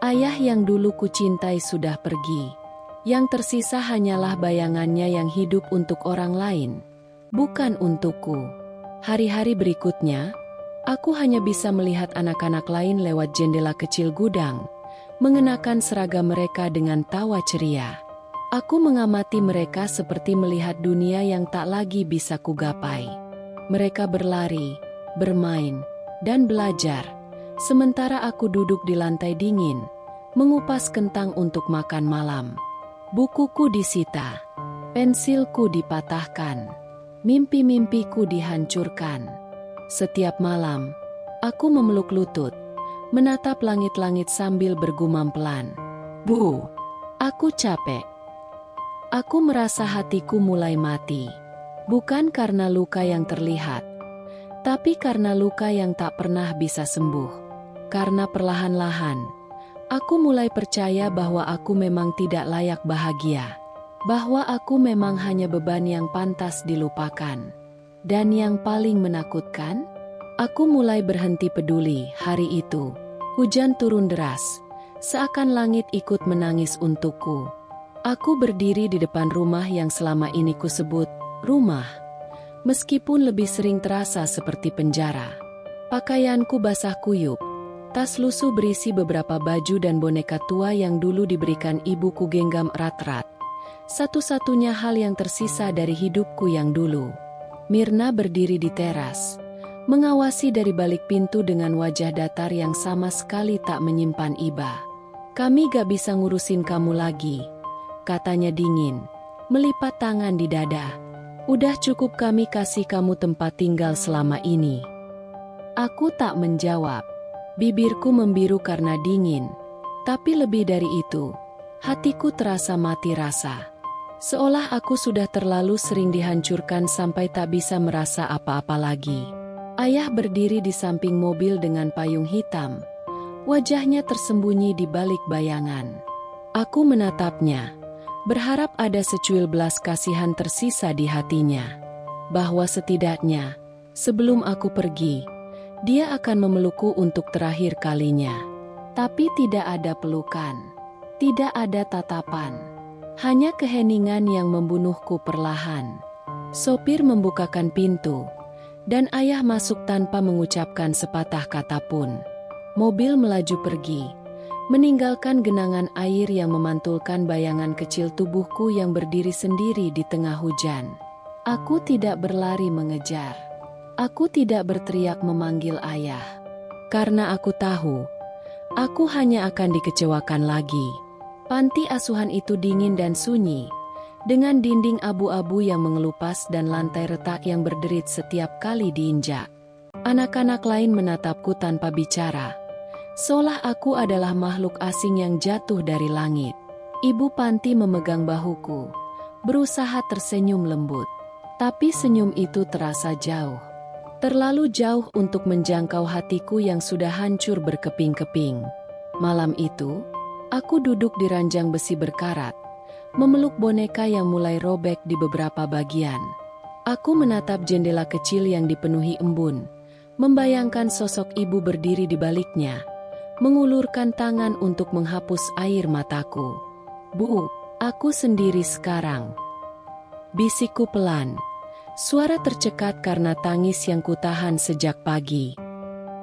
Ayah yang dulu kucintai sudah pergi. Yang tersisa hanyalah bayangannya yang hidup untuk orang lain, bukan untukku. Hari-hari berikutnya, aku hanya bisa melihat anak-anak lain lewat jendela kecil gudang, mengenakan seragam mereka dengan tawa ceria. Aku mengamati mereka seperti melihat dunia yang tak lagi bisa kugapai. Mereka berlari, bermain, dan belajar, sementara aku duduk di lantai dingin, mengupas kentang untuk makan malam. Bukuku disita, pensilku dipatahkan, mimpi-mimpiku dihancurkan. Setiap malam, aku memeluk lutut, menatap langit-langit sambil bergumam pelan. Bu, aku capek. Aku merasa hatiku mulai mati, bukan karena luka yang terlihat, tapi karena luka yang tak pernah bisa sembuh. Karena perlahan-lahan, aku mulai percaya bahwa aku memang tidak layak bahagia, bahwa aku memang hanya beban yang pantas dilupakan. Dan yang paling menakutkan, aku mulai berhenti peduli. Hari itu, hujan turun deras, seakan langit ikut menangis untukku. Aku berdiri di depan rumah yang selama ini kusebut rumah, meskipun lebih sering terasa seperti penjara. Pakaianku basah kuyup, tas lusuh berisi beberapa baju dan boneka tua yang dulu diberikan ibuku genggam erat-erat. Satu-satunya hal yang tersisa dari hidupku yang dulu. Mirna berdiri di teras, mengawasi dari balik pintu dengan wajah datar yang sama sekali tak menyimpan iba. Kami gak bisa ngurusin kamu lagi, katanya dingin, melipat tangan di dada. Udah cukup kami kasih kamu tempat tinggal selama ini. Aku tak menjawab. Bibirku membiru karena dingin. Tapi lebih dari itu, hatiku terasa mati rasa. Seolah aku sudah terlalu sering dihancurkan sampai tak bisa merasa apa-apa lagi. Ayah berdiri di samping mobil dengan payung hitam. Wajahnya tersembunyi di balik bayangan. Aku menatapnya, berharap ada secuil belas kasihan tersisa di hatinya. Bahwa setidaknya, sebelum aku pergi, dia akan memelukku untuk terakhir kalinya. Tapi tidak ada pelukan, tidak ada tatapan, hanya keheningan yang membunuhku perlahan. Sopir membukakan pintu, dan ayah masuk tanpa mengucapkan sepatah kata pun. Mobil melaju pergi, meninggalkan genangan air yang memantulkan bayangan kecil tubuhku yang berdiri sendiri di tengah hujan. Aku tidak berlari mengejar. Aku tidak berteriak memanggil ayah. Karena aku tahu, aku hanya akan dikecewakan lagi. Panti asuhan itu dingin dan sunyi, dengan dinding abu-abu yang mengelupas dan lantai retak yang berderit setiap kali diinjak. Anak-anak lain menatapku tanpa bicara, seolah aku adalah makhluk asing yang jatuh dari langit. Ibu panti memegang bahuku, berusaha tersenyum lembut. Tapi senyum itu terasa jauh. Terlalu jauh untuk menjangkau hatiku yang sudah hancur berkeping-keping. Malam itu, aku duduk di ranjang besi berkarat, memeluk boneka yang mulai robek di beberapa bagian. Aku menatap jendela kecil yang dipenuhi embun, membayangkan sosok ibu berdiri di baliknya, mengulurkan tangan untuk menghapus air mataku. Bu, aku sendiri sekarang. Bisikku pelan, Suara tercekat karena tangis yang kutahan sejak pagi.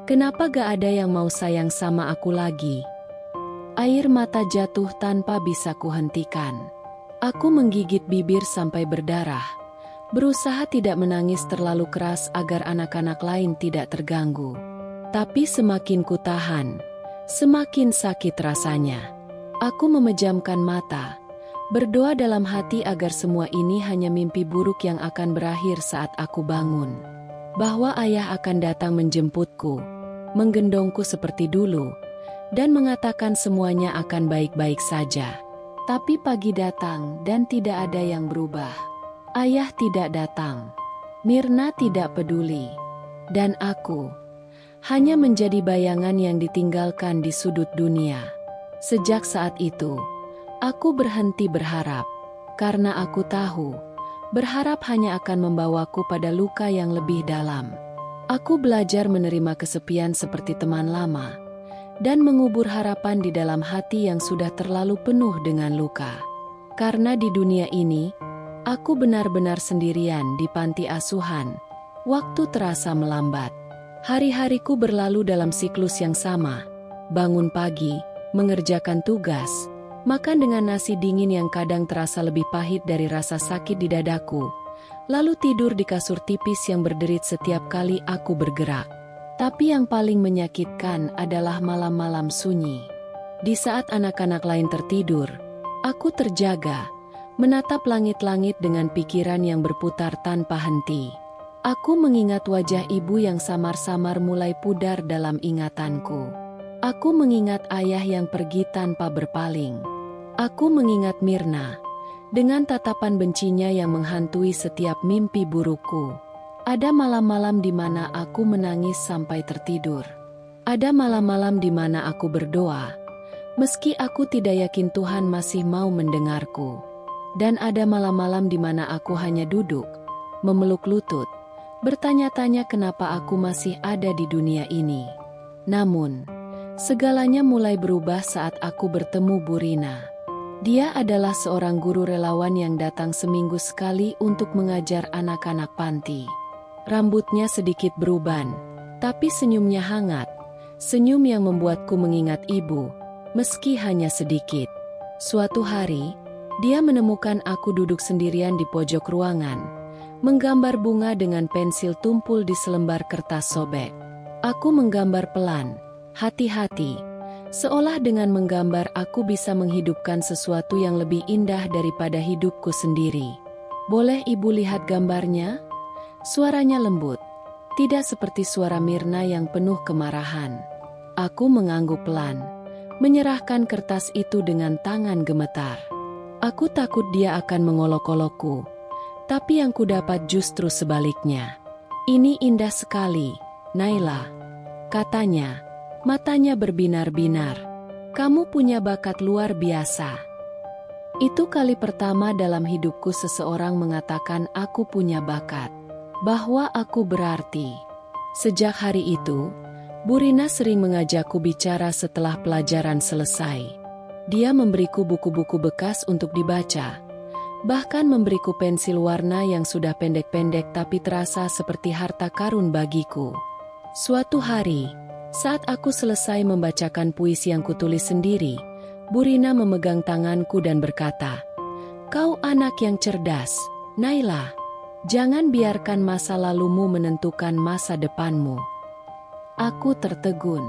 Kenapa gak ada yang mau sayang sama aku lagi? Air mata jatuh tanpa bisa kuhentikan. Aku menggigit bibir sampai berdarah. Berusaha tidak menangis terlalu keras agar anak-anak lain tidak terganggu. Tapi semakin kutahan, semakin sakit rasanya. Aku memejamkan mata, berdoa dalam hati agar semua ini hanya mimpi buruk yang akan berakhir saat aku bangun. Bahwa ayah akan datang menjemputku, menggendongku seperti dulu, dan mengatakan semuanya akan baik-baik saja. Tapi pagi datang dan tidak ada yang berubah. Ayah tidak datang, Mirna tidak peduli, dan aku hanya menjadi bayangan yang ditinggalkan di sudut dunia. Sejak saat itu, aku berhenti berharap, karena aku tahu, berharap hanya akan membawaku pada luka yang lebih dalam. Aku belajar menerima kesepian seperti teman lama, dan mengubur harapan di dalam hati yang sudah terlalu penuh dengan luka. Karena di dunia ini, aku benar-benar sendirian di panti asuhan. Waktu terasa melambat. Hari-hariku berlalu dalam siklus yang sama. Bangun pagi, mengerjakan tugas, makan dengan nasi dingin yang kadang terasa lebih pahit dari rasa sakit di dadaku, lalu tidur di kasur tipis yang berderit setiap kali aku bergerak. Tapi yang paling menyakitkan adalah malam-malam sunyi. Di saat anak-anak lain tertidur, aku terjaga, menatap langit-langit dengan pikiran yang berputar tanpa henti. Aku mengingat wajah ibu yang samar-samar mulai pudar dalam ingatanku. Aku mengingat ayah yang pergi tanpa berpaling. Aku mengingat Mirna, dengan tatapan bencinya yang menghantui setiap mimpi burukku. Ada malam-malam di mana aku menangis sampai tertidur. Ada malam-malam di mana aku berdoa, meski aku tidak yakin Tuhan masih mau mendengarku. Dan ada malam-malam di mana aku hanya duduk, memeluk lutut, bertanya-tanya kenapa aku masih ada di dunia ini. Namun, segalanya mulai berubah saat aku bertemu Bu Rina. Dia adalah seorang guru relawan yang datang seminggu sekali untuk mengajar anak-anak panti. Rambutnya sedikit beruban, tapi senyumnya hangat. Senyum yang membuatku mengingat ibu, meski hanya sedikit. Suatu hari, dia menemukan aku duduk sendirian di pojok ruangan, menggambar bunga dengan pensil tumpul di selembar kertas sobek. Aku menggambar pelan, hati-hati, seolah dengan menggambar aku bisa menghidupkan sesuatu yang lebih indah daripada hidupku sendiri. Boleh ibu lihat gambarnya? Suaranya lembut, tidak seperti suara Mirna yang penuh kemarahan. Aku mengangguk pelan, menyerahkan kertas itu dengan tangan gemetar. Aku takut dia akan mengolok-olokku, tapi yang kudapat justru sebaliknya. Ini indah sekali, Naila, katanya, matanya berbinar-binar. Kamu punya bakat luar biasa. Itu kali pertama dalam hidupku seseorang mengatakan aku punya bakat, bahwa aku berarti. Sejak hari itu, Bu Rina sering mengajakku bicara setelah pelajaran selesai. Dia memberiku buku-buku bekas untuk dibaca, bahkan memberiku pensil warna yang sudah pendek-pendek tapi terasa seperti harta karun bagiku. Suatu hari, saat aku selesai membacakan puisi yang kutulis sendiri, Bu Rina memegang tanganku dan berkata, "Kau anak yang cerdas, Naila. Jangan biarkan masa lalumu menentukan masa depanmu." Aku tertegun.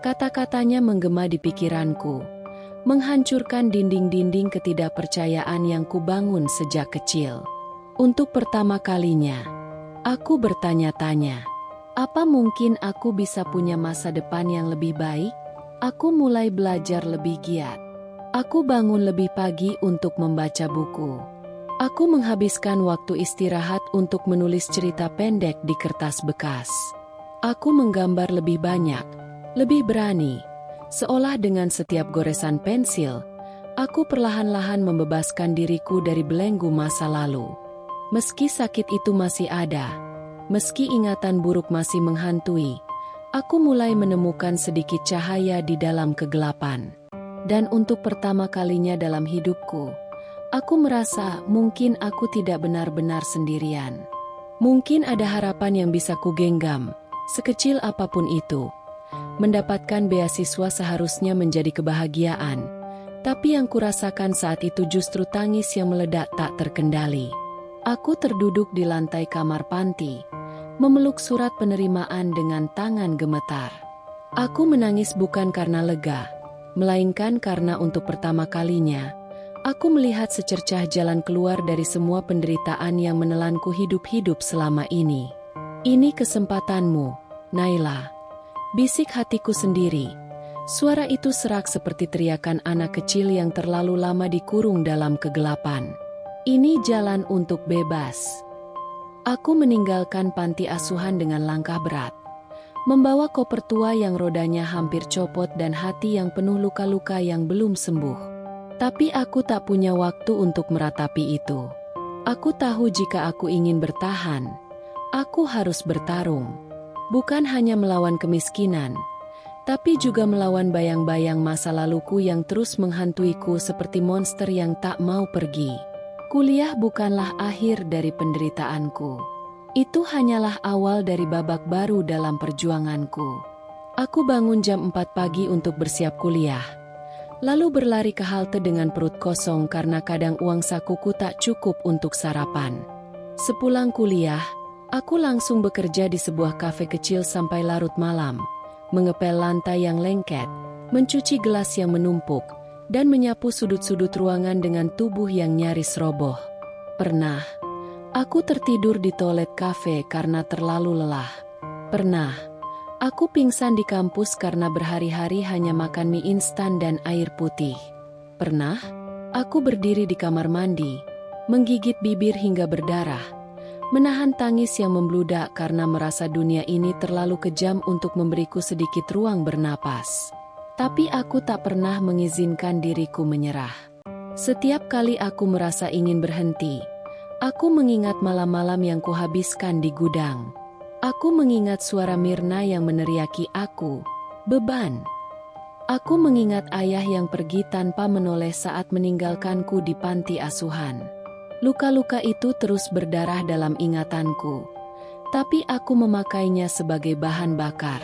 Kata-katanya menggema di pikiranku, menghancurkan dinding-dinding ketidakpercayaan yang kubangun sejak kecil. Untuk pertama kalinya, aku bertanya-tanya, apa mungkin aku bisa punya masa depan yang lebih baik? Aku mulai belajar lebih giat. Aku bangun lebih pagi untuk membaca buku. Aku menghabiskan waktu istirahat untuk menulis cerita pendek di kertas bekas. Aku menggambar lebih banyak, lebih berani. Seolah dengan setiap goresan pensil, aku perlahan-lahan membebaskan diriku dari belenggu masa lalu. Meski sakit itu masih ada, meski ingatan buruk masih menghantui, aku mulai menemukan sedikit cahaya di dalam kegelapan. Dan untuk pertama kalinya dalam hidupku, aku merasa mungkin aku tidak benar-benar sendirian. Mungkin ada harapan yang bisa kugenggam, sekecil apapun itu. Mendapatkan beasiswa seharusnya menjadi kebahagiaan, tapi yang kurasakan saat itu justru tangis yang meledak tak terkendali. Aku terduduk di lantai kamar panti, memeluk surat penerimaan dengan tangan gemetar. Aku menangis bukan karena lega, melainkan karena untuk pertama kalinya, aku melihat secercah jalan keluar dari semua penderitaan yang menelanku hidup-hidup selama ini. Ini kesempatanmu, Naila. Bisik hatiku sendiri. Suara itu serak seperti teriakan anak kecil yang terlalu lama dikurung dalam kegelapan. Ini jalan untuk bebas. Aku meninggalkan panti asuhan dengan langkah berat, membawa koper tua yang rodanya hampir copot dan hati yang penuh luka-luka yang belum sembuh. Tapi aku tak punya waktu untuk meratapi itu. Aku tahu jika aku ingin bertahan, aku harus bertarung. Bukan hanya melawan kemiskinan, tapi juga melawan bayang-bayang masa laluku yang terus menghantuiku seperti monster yang tak mau pergi. Kuliah bukanlah akhir dari penderitaanku. Itu hanyalah awal dari babak baru dalam perjuanganku. Aku bangun jam 4 pagi untuk bersiap kuliah. Lalu berlari ke halte dengan perut kosong karena kadang uang sakuku tak cukup untuk sarapan. Sepulang kuliah, aku langsung bekerja di sebuah kafe kecil sampai larut malam, mengepel lantai yang lengket, mencuci gelas yang menumpuk, dan menyapu sudut-sudut ruangan dengan tubuh yang nyaris roboh. Pernah, aku tertidur di toilet kafe karena terlalu lelah. Pernah, aku pingsan di kampus karena berhari-hari hanya makan mie instan dan air putih. Pernah, aku berdiri di kamar mandi, menggigit bibir hingga berdarah, menahan tangis yang membludak karena merasa dunia ini terlalu kejam untuk memberiku sedikit ruang bernapas. Tapi aku tak pernah mengizinkan diriku menyerah. Setiap kali aku merasa ingin berhenti, aku mengingat malam-malam yang kuhabiskan di gudang. Aku mengingat suara Mirna yang meneriaki aku, "Beban." Aku mengingat ayah yang pergi tanpa menoleh saat meninggalkanku di panti asuhan. Luka-luka itu terus berdarah dalam ingatanku, tapi aku memakainya sebagai bahan bakar.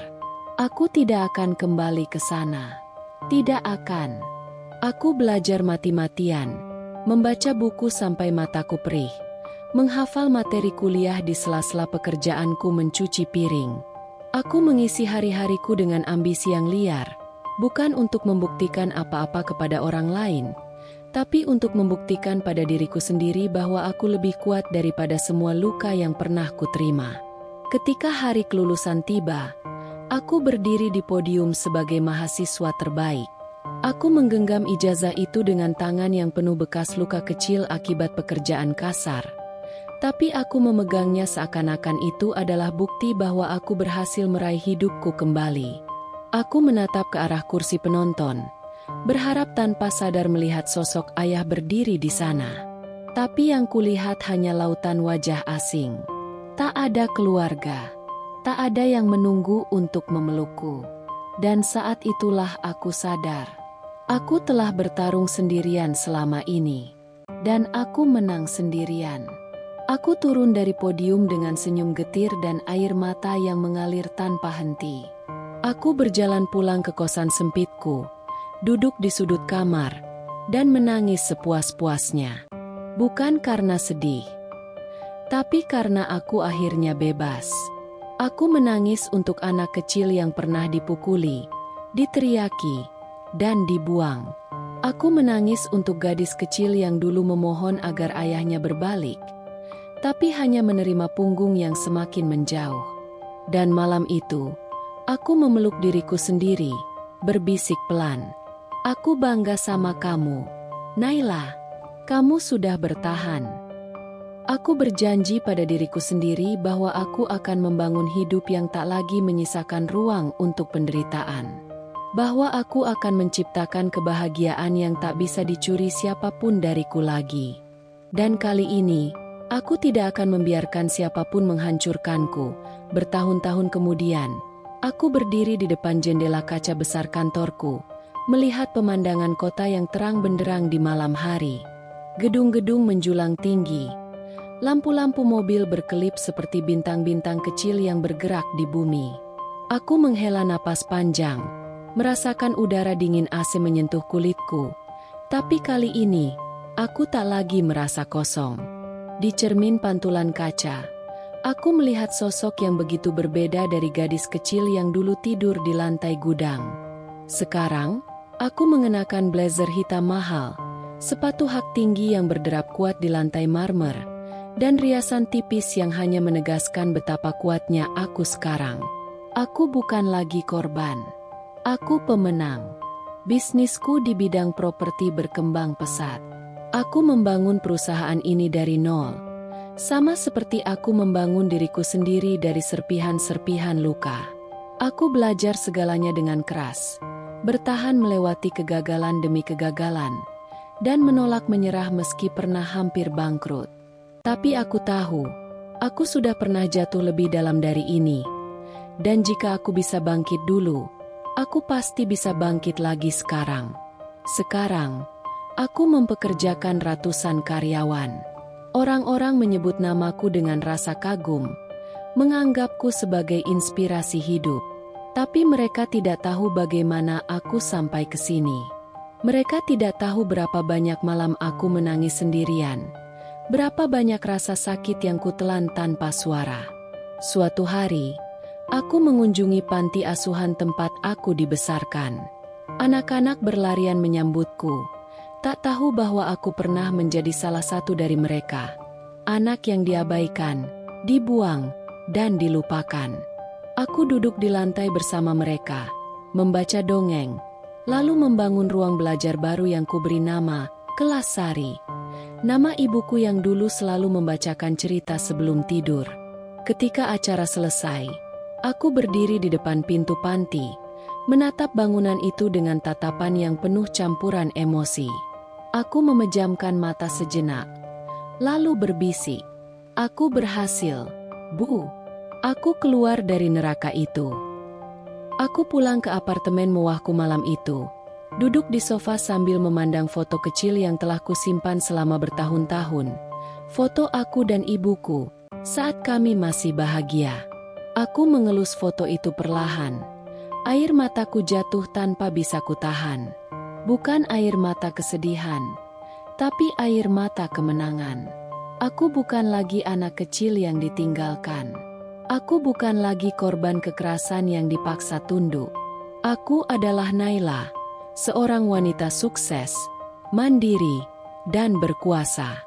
Aku tidak akan kembali ke sana. Tidak akan. Aku belajar mati-matian, membaca buku sampai mataku perih, menghafal materi kuliah di sela-sela pekerjaanku mencuci piring. Aku mengisi hari-hariku dengan ambisi yang liar, bukan untuk membuktikan apa-apa kepada orang lain, tapi untuk membuktikan pada diriku sendiri bahwa aku lebih kuat daripada semua luka yang pernah kuterima. Ketika hari kelulusan tiba, aku berdiri di podium sebagai mahasiswa terbaik. Aku menggenggam ijazah itu dengan tangan yang penuh bekas luka kecil akibat pekerjaan kasar. Tapi aku memegangnya seakan-akan itu adalah bukti bahwa aku berhasil meraih hidupku kembali. Aku menatap ke arah kursi penonton, berharap tanpa sadar melihat sosok ayah berdiri di sana. Tapi yang kulihat hanya lautan wajah asing. Tak ada keluarga. Tak ada yang menunggu untuk memelukku. Dan saat itulah aku sadar. Aku telah bertarung sendirian selama ini. Dan aku menang sendirian. Aku turun dari podium dengan senyum getir dan air mata yang mengalir tanpa henti. Aku berjalan pulang ke kosan sempitku, duduk di sudut kamar, dan menangis sepuas-puasnya. Bukan karena sedih, tapi karena aku akhirnya bebas. Aku menangis untuk anak kecil yang pernah dipukuli, diteriaki, dan dibuang. Aku menangis untuk gadis kecil yang dulu memohon agar ayahnya berbalik, tapi hanya menerima punggung yang semakin menjauh. Dan malam itu, aku memeluk diriku sendiri, berbisik pelan. Aku bangga sama kamu, Naila. Kamu sudah bertahan. Aku berjanji pada diriku sendiri bahwa aku akan membangun hidup yang tak lagi menyisakan ruang untuk penderitaan. Bahwa aku akan menciptakan kebahagiaan yang tak bisa dicuri siapapun dariku lagi. Dan kali ini, aku tidak akan membiarkan siapapun menghancurkanku. Bertahun-tahun kemudian, aku berdiri di depan jendela kaca besar kantorku, melihat pemandangan kota yang terang benderang di malam hari. Gedung-gedung menjulang tinggi. Lampu-lampu mobil berkelip seperti bintang-bintang kecil yang bergerak di bumi. Aku menghela napas panjang, merasakan udara dingin AC menyentuh kulitku. Tapi kali ini, aku tak lagi merasa kosong. Di cermin pantulan kaca, aku melihat sosok yang begitu berbeda dari gadis kecil yang dulu tidur di lantai gudang. Sekarang, aku mengenakan blazer hitam mahal, sepatu hak tinggi yang berderap kuat di lantai marmer, dan riasan tipis yang hanya menegaskan betapa kuatnya aku sekarang. Aku bukan lagi korban. Aku pemenang. Bisnisku di bidang properti berkembang pesat. Aku membangun perusahaan ini dari nol. Sama seperti aku membangun diriku sendiri dari serpihan-serpihan luka. Aku belajar segalanya dengan keras, bertahan melewati kegagalan demi kegagalan, dan menolak menyerah meski pernah hampir bangkrut. Tapi aku tahu, aku sudah pernah jatuh lebih dalam dari ini. Dan jika aku bisa bangkit dulu, aku pasti bisa bangkit lagi sekarang. Sekarang, aku mempekerjakan ratusan karyawan. Orang-orang menyebut namaku dengan rasa kagum, menganggapku sebagai inspirasi hidup. Tapi mereka tidak tahu bagaimana aku sampai ke sini. Mereka tidak tahu berapa banyak malam aku menangis sendirian. Berapa banyak rasa sakit yang kutelan tanpa suara. Suatu hari, aku mengunjungi panti asuhan tempat aku dibesarkan. Anak-anak berlarian menyambutku, tak tahu bahwa aku pernah menjadi salah satu dari mereka. Anak yang diabaikan, dibuang, dan dilupakan. Aku duduk di lantai bersama mereka, membaca dongeng, lalu membangun ruang belajar baru yang kuberi nama Kelas Sari. Nama ibuku yang dulu selalu membacakan cerita sebelum tidur. Ketika acara selesai, aku berdiri di depan pintu panti, menatap bangunan itu dengan tatapan yang penuh campuran emosi. Aku memejamkan mata sejenak, lalu berbisik, "Aku berhasil, Bu. Aku keluar dari neraka itu." Aku pulang ke apartemen mewahku malam itu. Duduk di sofa sambil memandang foto kecil yang telah kusimpan selama bertahun-tahun. Foto aku dan ibuku, saat kami masih bahagia. Aku mengelus foto itu perlahan. Air mataku jatuh tanpa bisa kutahan. Bukan air mata kesedihan, tapi air mata kemenangan. Aku bukan lagi anak kecil yang ditinggalkan. Aku bukan lagi korban kekerasan yang dipaksa tunduk. Aku adalah Naila, seorang wanita sukses, mandiri, dan berkuasa.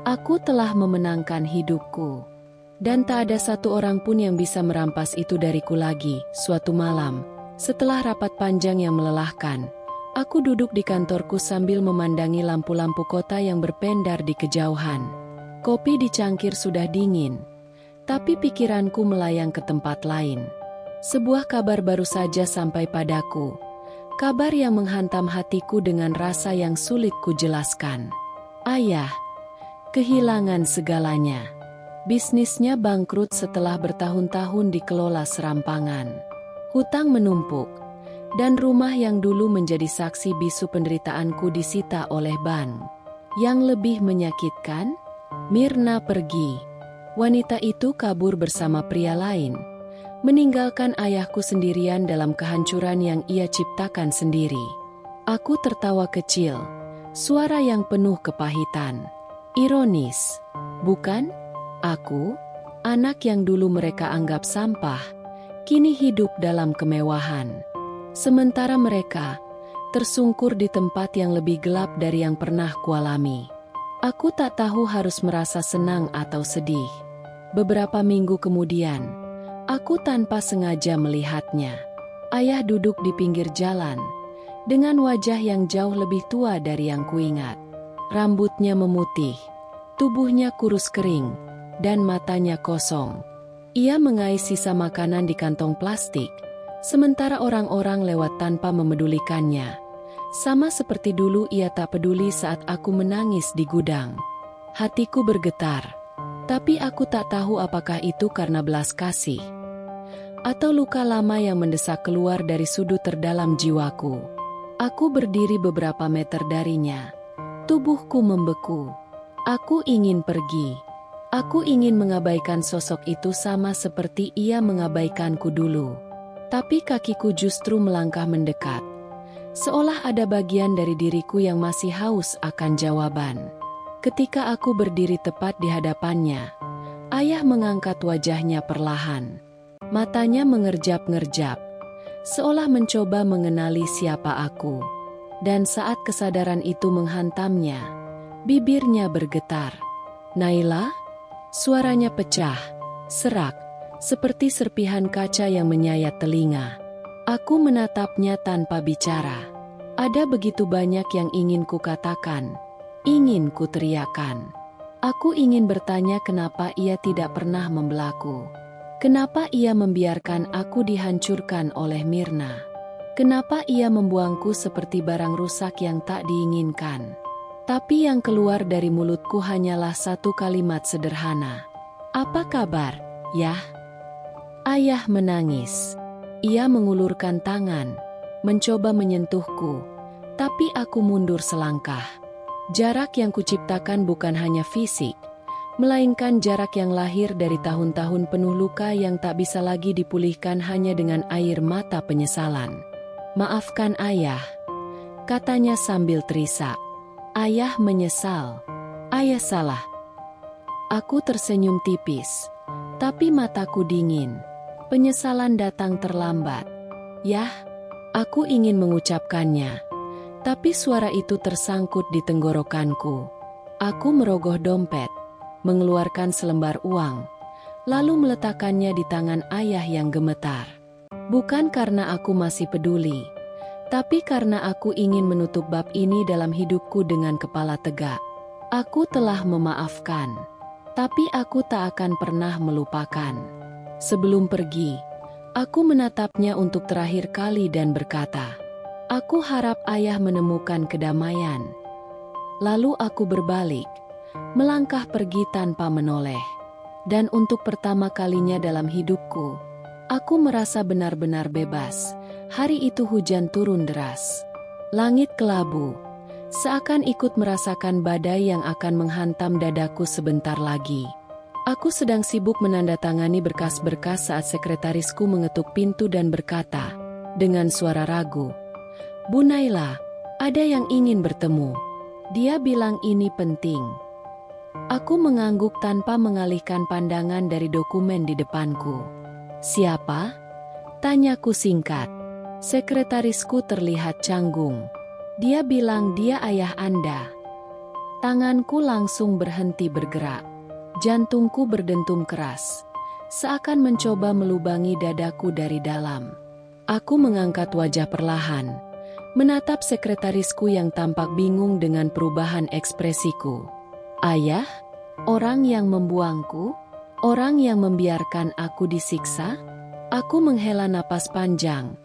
Aku telah memenangkan hidupku. Dan tak ada satu orang pun yang bisa merampas itu dariku lagi. Suatu malam, setelah rapat panjang yang melelahkan, aku duduk di kantorku sambil memandangi lampu-lampu kota yang berpendar di kejauhan. Kopi di cangkir sudah dingin, tapi pikiranku melayang ke tempat lain. Sebuah kabar baru saja sampai padaku. Kabar yang menghantam hatiku dengan rasa yang sulit kujelaskan. Ayah kehilangan segalanya. Bisnisnya bangkrut setelah bertahun-tahun dikelola serampangan. Hutang menumpuk, dan rumah yang dulu menjadi saksi bisu penderitaanku disita oleh bank. Yang lebih menyakitkan, Mirna pergi. Wanita itu kabur bersama pria lain, meninggalkan ayahku sendirian dalam kehancuran yang ia ciptakan sendiri. Aku tertawa kecil, suara yang penuh kepahitan. Ironis, bukan? Aku, anak yang dulu mereka anggap sampah, kini hidup dalam kemewahan. Sementara mereka tersungkur di tempat yang lebih gelap dari yang pernah kualami. Aku tak tahu harus merasa senang atau sedih. Beberapa minggu kemudian, aku tanpa sengaja melihatnya. Ayah duduk di pinggir jalan, dengan wajah yang jauh lebih tua dari yang kuingat. Rambutnya memutih, tubuhnya kurus kering, dan matanya kosong. Ia mengais sisa makanan di kantong plastik, sementara orang-orang lewat tanpa memedulikannya. Sama seperti dulu ia tak peduli saat aku menangis di gudang. Hatiku bergetar, tapi aku tak tahu apakah itu karena belas kasih atau luka lama yang mendesak keluar dari sudut terdalam jiwaku. Aku berdiri beberapa meter darinya. Tubuhku membeku. Aku ingin pergi. Aku ingin mengabaikan sosok itu sama seperti ia mengabaikanku dulu. Tapi kakiku justru melangkah mendekat. Seolah ada bagian dari diriku yang masih haus akan jawaban. Ketika aku berdiri tepat di hadapannya, ayah mengangkat wajahnya perlahan. Matanya mengerjap-ngerjap, seolah mencoba mengenali siapa aku. Dan saat kesadaran itu menghantamnya, bibirnya bergetar. "Naila?" Suaranya pecah, serak, seperti serpihan kaca yang menyayat telinga. Aku menatapnya tanpa bicara. Ada begitu banyak yang ingin kukatakan, ingin kuteriakan. Aku ingin bertanya kenapa ia tidak pernah membelaku. Kenapa ia membiarkan aku dihancurkan oleh Mirna? Kenapa ia membuangku seperti barang rusak yang tak diinginkan? Tapi yang keluar dari mulutku hanyalah satu kalimat sederhana. "Apa kabar, Yah?" Ayah menangis. Ia mengulurkan tangan, mencoba menyentuhku, tapi aku mundur selangkah. Jarak yang kuciptakan bukan hanya fisik, melainkan jarak yang lahir dari tahun-tahun penuh luka yang tak bisa lagi dipulihkan hanya dengan air mata penyesalan. "Maafkan ayah," katanya sambil terisak. "Ayah menyesal. Ayah salah." Aku tersenyum tipis, tapi mataku dingin. Penyesalan datang terlambat. "Yah," aku ingin mengucapkannya, tapi suara itu tersangkut di tenggorokanku. Aku merogoh dompet, mengeluarkan selembar uang, lalu meletakkannya di tangan ayah yang gemetar. Bukan karena aku masih peduli, tapi karena aku ingin menutup bab ini dalam hidupku dengan kepala tegak. Aku telah memaafkan, tapi aku tak akan pernah melupakan. Sebelum pergi, aku menatapnya untuk terakhir kali dan berkata, "Aku harap ayah menemukan kedamaian." Lalu aku berbalik, melangkah pergi tanpa menoleh. Dan untuk pertama kalinya dalam hidupku, aku merasa benar-benar bebas. Hari itu hujan turun deras. Langit kelabu, seakan ikut merasakan badai yang akan menghantam dadaku sebentar lagi. Aku sedang sibuk menandatangani berkas-berkas saat sekretarisku mengetuk pintu dan berkata, dengan suara ragu, "Bu Naila, ada yang ingin bertemu." Dia bilang ini penting. Aku mengangguk tanpa mengalihkan pandangan dari dokumen di depanku. "Siapa?" tanyaku singkat. Sekretarisku terlihat canggung. Dia bilang dia ayah Anda. Tanganku langsung berhenti bergerak. Jantungku berdentum keras, seakan mencoba melubangi dadaku dari dalam. Aku mengangkat wajah perlahan, menatap sekretarisku yang tampak bingung dengan perubahan ekspresiku. "Ayah? Orang yang membuangku? Orang yang membiarkan aku disiksa?" Aku menghela napas panjang,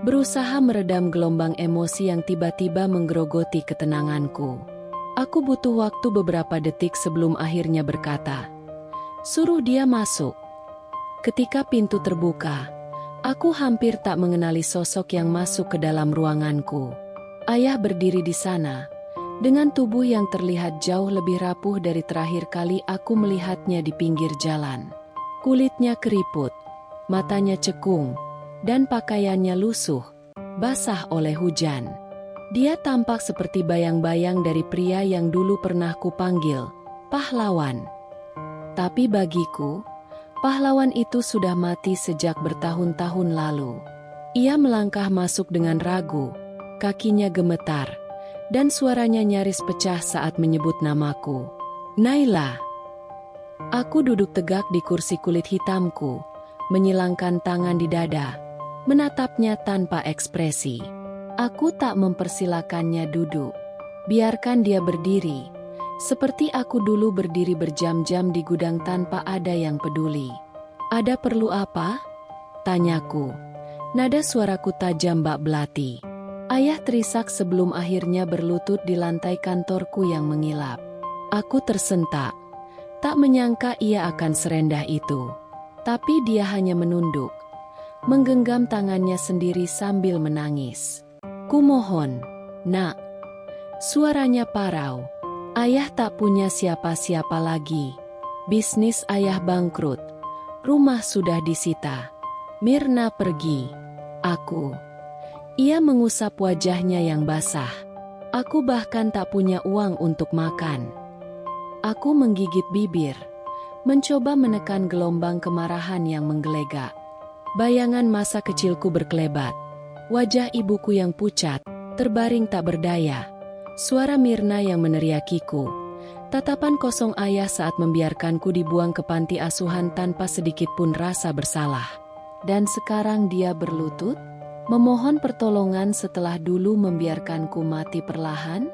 berusaha meredam gelombang emosi yang tiba-tiba menggerogoti ketenanganku. Aku butuh waktu beberapa detik sebelum akhirnya berkata, "Suruh dia masuk." Ketika pintu terbuka, aku hampir tak mengenali sosok yang masuk ke dalam ruanganku. Ayah berdiri di sana, dengan tubuh yang terlihat jauh lebih rapuh dari terakhir kali aku melihatnya di pinggir jalan. Kulitnya keriput, matanya cekung, dan pakaiannya lusuh, basah oleh hujan. Dia tampak seperti bayang-bayang dari pria yang dulu pernah kupanggil pahlawan. Tapi bagiku, pahlawan itu sudah mati sejak bertahun-tahun lalu. Ia melangkah masuk dengan ragu, kakinya gemetar, dan suaranya nyaris pecah saat menyebut namaku. "Naila." Aku duduk tegak di kursi kulit hitamku, menyilangkan tangan di dada, menatapnya tanpa ekspresi. Aku tak mempersilakannya duduk. Biarkan dia berdiri, seperti aku dulu berdiri berjam-jam di gudang tanpa ada yang peduli. "Ada perlu apa?" tanyaku. Nada suaraku tajam bak belati. Ayah terisak sebelum akhirnya berlutut di lantai kantorku yang mengilap. Aku tersentak, tak menyangka ia akan serendah itu. Tapi dia hanya menunduk, menggenggam tangannya sendiri sambil menangis. "Kumohon, Nak." Suaranya parau. "Ayah tak punya siapa-siapa lagi. Bisnis ayah bangkrut. Rumah sudah disita. Mirna pergi. Aku. Ia mengusap wajahnya yang basah. Aku bahkan tak punya uang untuk makan. Aku menggigit bibir, mencoba menekan gelombang kemarahan yang menggelegak. Bayangan masa kecilku berkelebat. Wajah ibuku yang pucat, terbaring tak berdaya. Suara Mirna yang meneriakiku. Tatapan kosong ayah saat membiarkanku dibuang ke panti asuhan tanpa sedikit pun rasa bersalah. Dan sekarang dia berlutut, memohon pertolongan setelah dulu membiarkanku mati perlahan?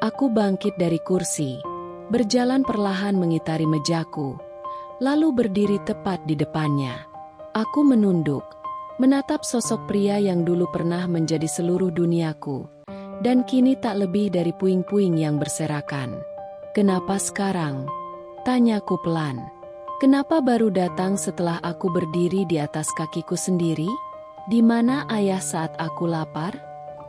Aku bangkit dari kursi, berjalan perlahan mengitari mejaku, lalu berdiri tepat di depannya. Aku menunduk, menatap sosok pria yang dulu pernah menjadi seluruh duniaku, dan kini tak lebih dari puing-puing yang berserakan. Kenapa sekarang? Tanyaku pelan. Kenapa baru datang setelah aku berdiri di atas kakiku sendiri? Di mana ayah saat aku lapar?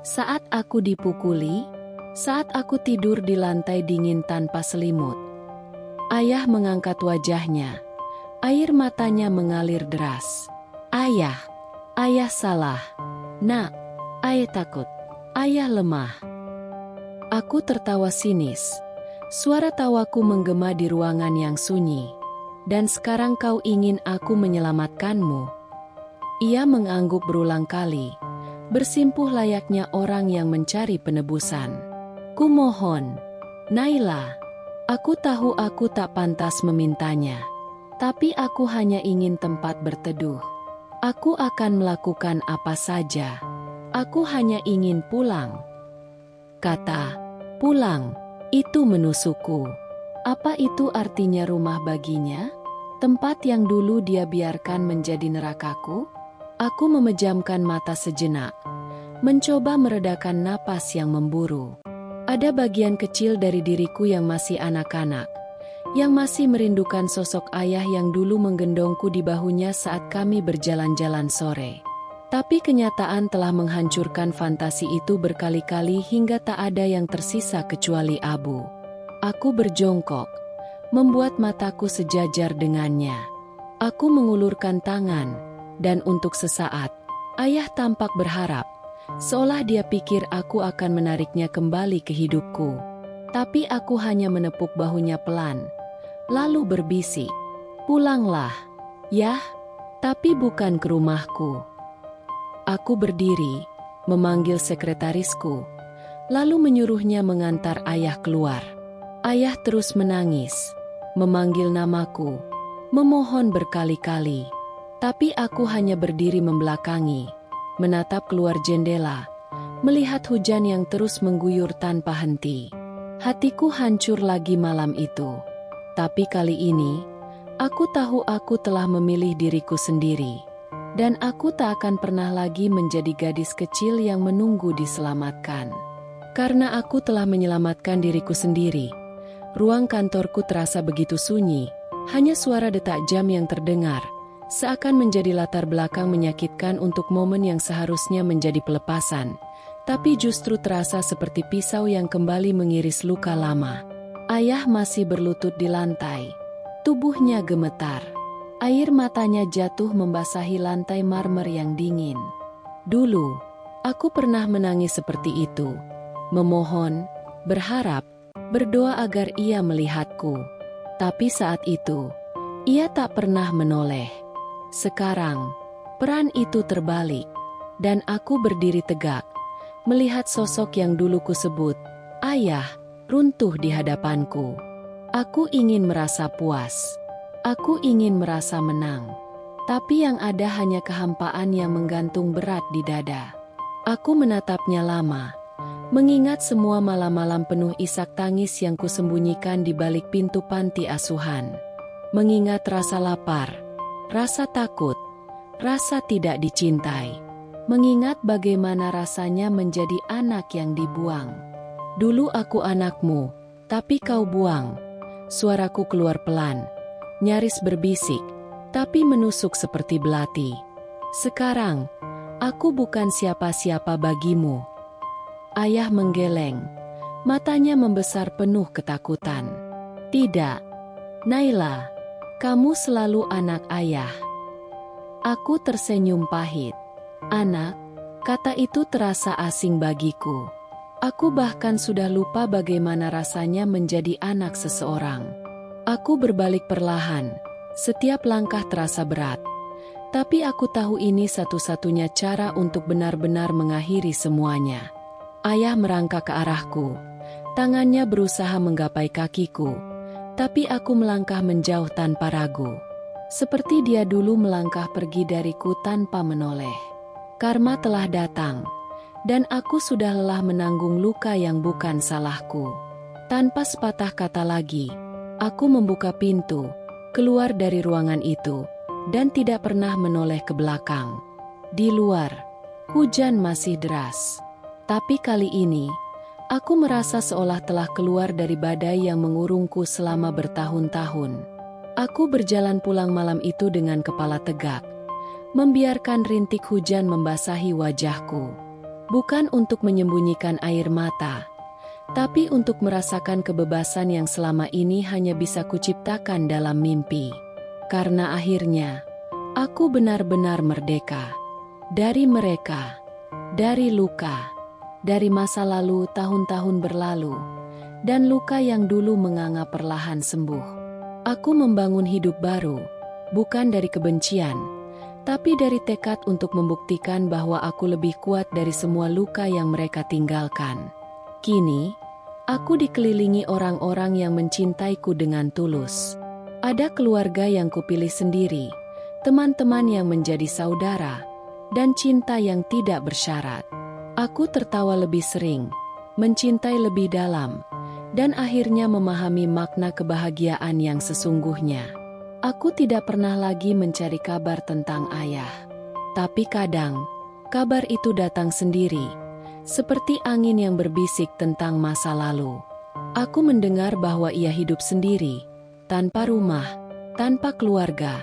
Saat aku dipukuli? Saat aku tidur di lantai dingin tanpa selimut? Ayah mengangkat wajahnya. Air matanya mengalir deras. Ayah, ayah salah. Nak, ayah takut. Ayah lemah. Aku tertawa sinis. Suara tawaku menggema di ruangan yang sunyi. Dan sekarang kau ingin aku menyelamatkanmu? Ia mengangguk berulang kali, bersimpuh layaknya orang yang mencari penebusan. Kumohon, Naila. Aku tahu aku tak pantas memintanya. Tapi aku hanya ingin tempat berteduh. Aku akan melakukan apa saja. Aku hanya ingin pulang. Kata, pulang. Itu menusukku. Apa itu artinya rumah baginya? Tempat yang dulu dia biarkan menjadi nerakaku? Aku memejamkan mata sejenak, mencoba meredakan napas yang memburu. Ada bagian kecil dari diriku yang masih anak-anak, yang masih merindukan sosok ayah yang dulu menggendongku di bahunya saat kami berjalan-jalan sore. Tapi kenyataan telah menghancurkan fantasi itu berkali-kali hingga tak ada yang tersisa kecuali abu. Aku berjongkok, membuat mataku sejajar dengannya. Aku mengulurkan tangan, dan untuk sesaat, ayah tampak berharap, seolah dia pikir aku akan menariknya kembali ke hidupku. Tapi aku hanya menepuk bahunya pelan, lalu berbisik, "Pulanglah, Yah, tapi bukan ke rumahku." Aku berdiri, memanggil sekretarisku, lalu menyuruhnya mengantar ayah keluar. Ayah terus menangis, memanggil namaku, memohon berkali-kali. Tapi aku hanya berdiri membelakangi, menatap keluar jendela, melihat hujan yang terus mengguyur tanpa henti. Hatiku hancur lagi malam itu. Tapi kali ini, aku tahu aku telah memilih diriku sendiri. Dan aku tak akan pernah lagi menjadi gadis kecil yang menunggu diselamatkan. Karena aku telah menyelamatkan diriku sendiri. Ruang kantorku terasa begitu sunyi, hanya suara detak jam yang terdengar, seakan menjadi latar belakang menyakitkan untuk momen yang seharusnya menjadi pelepasan. Tapi justru terasa seperti pisau yang kembali mengiris luka lama. Ayah masih berlutut di lantai. Tubuhnya gemetar. Air matanya jatuh membasahi lantai marmer yang dingin. Dulu, aku pernah menangis seperti itu. Memohon, berharap, berdoa agar ia melihatku. Tapi saat itu, ia tak pernah menoleh. Sekarang, peran itu terbalik. Dan aku berdiri tegak, melihat sosok yang dulu kusebut ayah, runtuh di hadapanku. Aku ingin merasa puas. Aku ingin merasa menang. Tapi yang ada hanya kehampaan yang menggantung berat di dada. Aku menatapnya lama, mengingat semua malam-malam penuh isak tangis yang kusembunyikan di balik pintu panti asuhan. Mengingat rasa lapar, rasa takut, rasa tidak dicintai. Mengingat bagaimana rasanya menjadi anak yang dibuang. Dulu aku anakmu, tapi kau buang. Suaraku keluar pelan, nyaris berbisik, tapi menusuk seperti belati. Sekarang, aku bukan siapa-siapa bagimu. Ayah menggeleng, matanya membesar penuh ketakutan. Tidak, Naila, Kamu selalu anak ayah. Aku tersenyum pahit. Anak, kata itu terasa asing bagiku. Aku bahkan sudah lupa bagaimana rasanya menjadi anak seseorang. Aku berbalik perlahan. Setiap langkah terasa berat. Tapi aku tahu ini satu-satunya cara untuk benar-benar mengakhiri semuanya. Ayah merangkak ke arahku. Tangannya berusaha menggapai kakiku. Tapi aku melangkah menjauh tanpa ragu. Seperti dia dulu melangkah pergi dariku tanpa menoleh. Karma telah datang. Dan aku sudah lelah menanggung luka yang bukan salahku. Tanpa sepatah kata lagi, aku membuka pintu, keluar dari ruangan itu, dan tidak pernah menoleh ke belakang. Di luar, hujan masih deras. Tapi kali ini, aku merasa seolah telah keluar dari badai yang mengurungku selama bertahun-tahun. Aku berjalan pulang malam itu dengan kepala tegak, membiarkan rintik hujan membasahi wajahku. Bukan untuk menyembunyikan air mata, tapi untuk merasakan kebebasan yang selama ini hanya bisa kuciptakan dalam mimpi. Karena akhirnya, aku benar-benar merdeka. Dari mereka, dari luka, dari masa lalu tahun-tahun berlalu, dan luka yang dulu menganga perlahan sembuh. Aku membangun hidup baru, bukan dari kebencian, tapi dari tekad untuk membuktikan bahwa aku lebih kuat dari semua luka yang mereka tinggalkan. Kini, aku dikelilingi orang-orang yang mencintaiku dengan tulus. Ada keluarga yang kupilih sendiri, teman-teman yang menjadi saudara, dan cinta yang tidak bersyarat. Aku tertawa lebih sering, mencintai lebih dalam, dan akhirnya memahami makna kebahagiaan yang sesungguhnya. Aku tidak pernah lagi mencari kabar tentang ayah. Tapi kadang, kabar itu datang sendiri, seperti angin yang berbisik tentang masa lalu. Aku mendengar bahwa ia hidup sendiri, tanpa rumah, tanpa keluarga,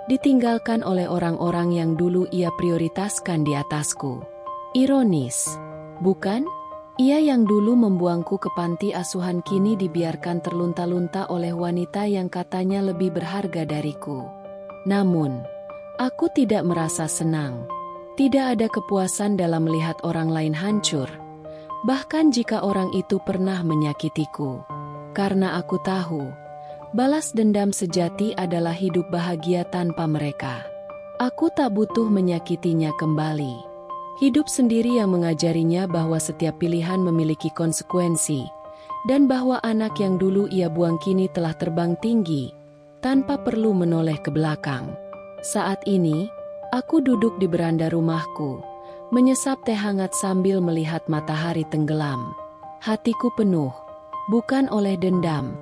ditinggalkan oleh orang-orang yang dulu ia prioritaskan di atasku. Ironis, bukan? Ia yang dulu membuangku ke panti asuhan kini dibiarkan terlunta-lunta oleh wanita yang katanya lebih berharga dariku. Namun, aku tidak merasa senang. Tidak ada kepuasan dalam melihat orang lain hancur, bahkan jika orang itu pernah menyakitiku. Karena aku tahu, balas dendam sejati adalah hidup bahagia tanpa mereka. Aku tak butuh menyakitinya kembali. Hidup sendiri yang mengajarinya bahwa setiap pilihan memiliki konsekuensi, dan bahwa anak yang dulu ia buang kini telah terbang tinggi, tanpa perlu menoleh ke belakang. Saat ini, aku duduk di beranda rumahku, menyesap teh hangat sambil melihat matahari tenggelam. Hatiku penuh, bukan oleh dendam,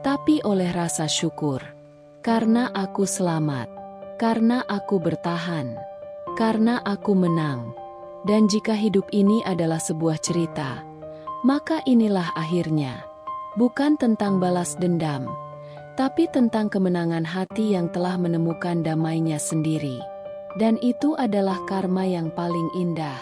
tapi oleh rasa syukur. Karena aku selamat, karena aku bertahan, karena aku menang. Dan jika hidup ini adalah sebuah cerita, maka inilah akhirnya. Bukan tentang balas dendam, tapi tentang kemenangan hati yang telah menemukan damainya sendiri. Dan itu adalah karma yang paling indah.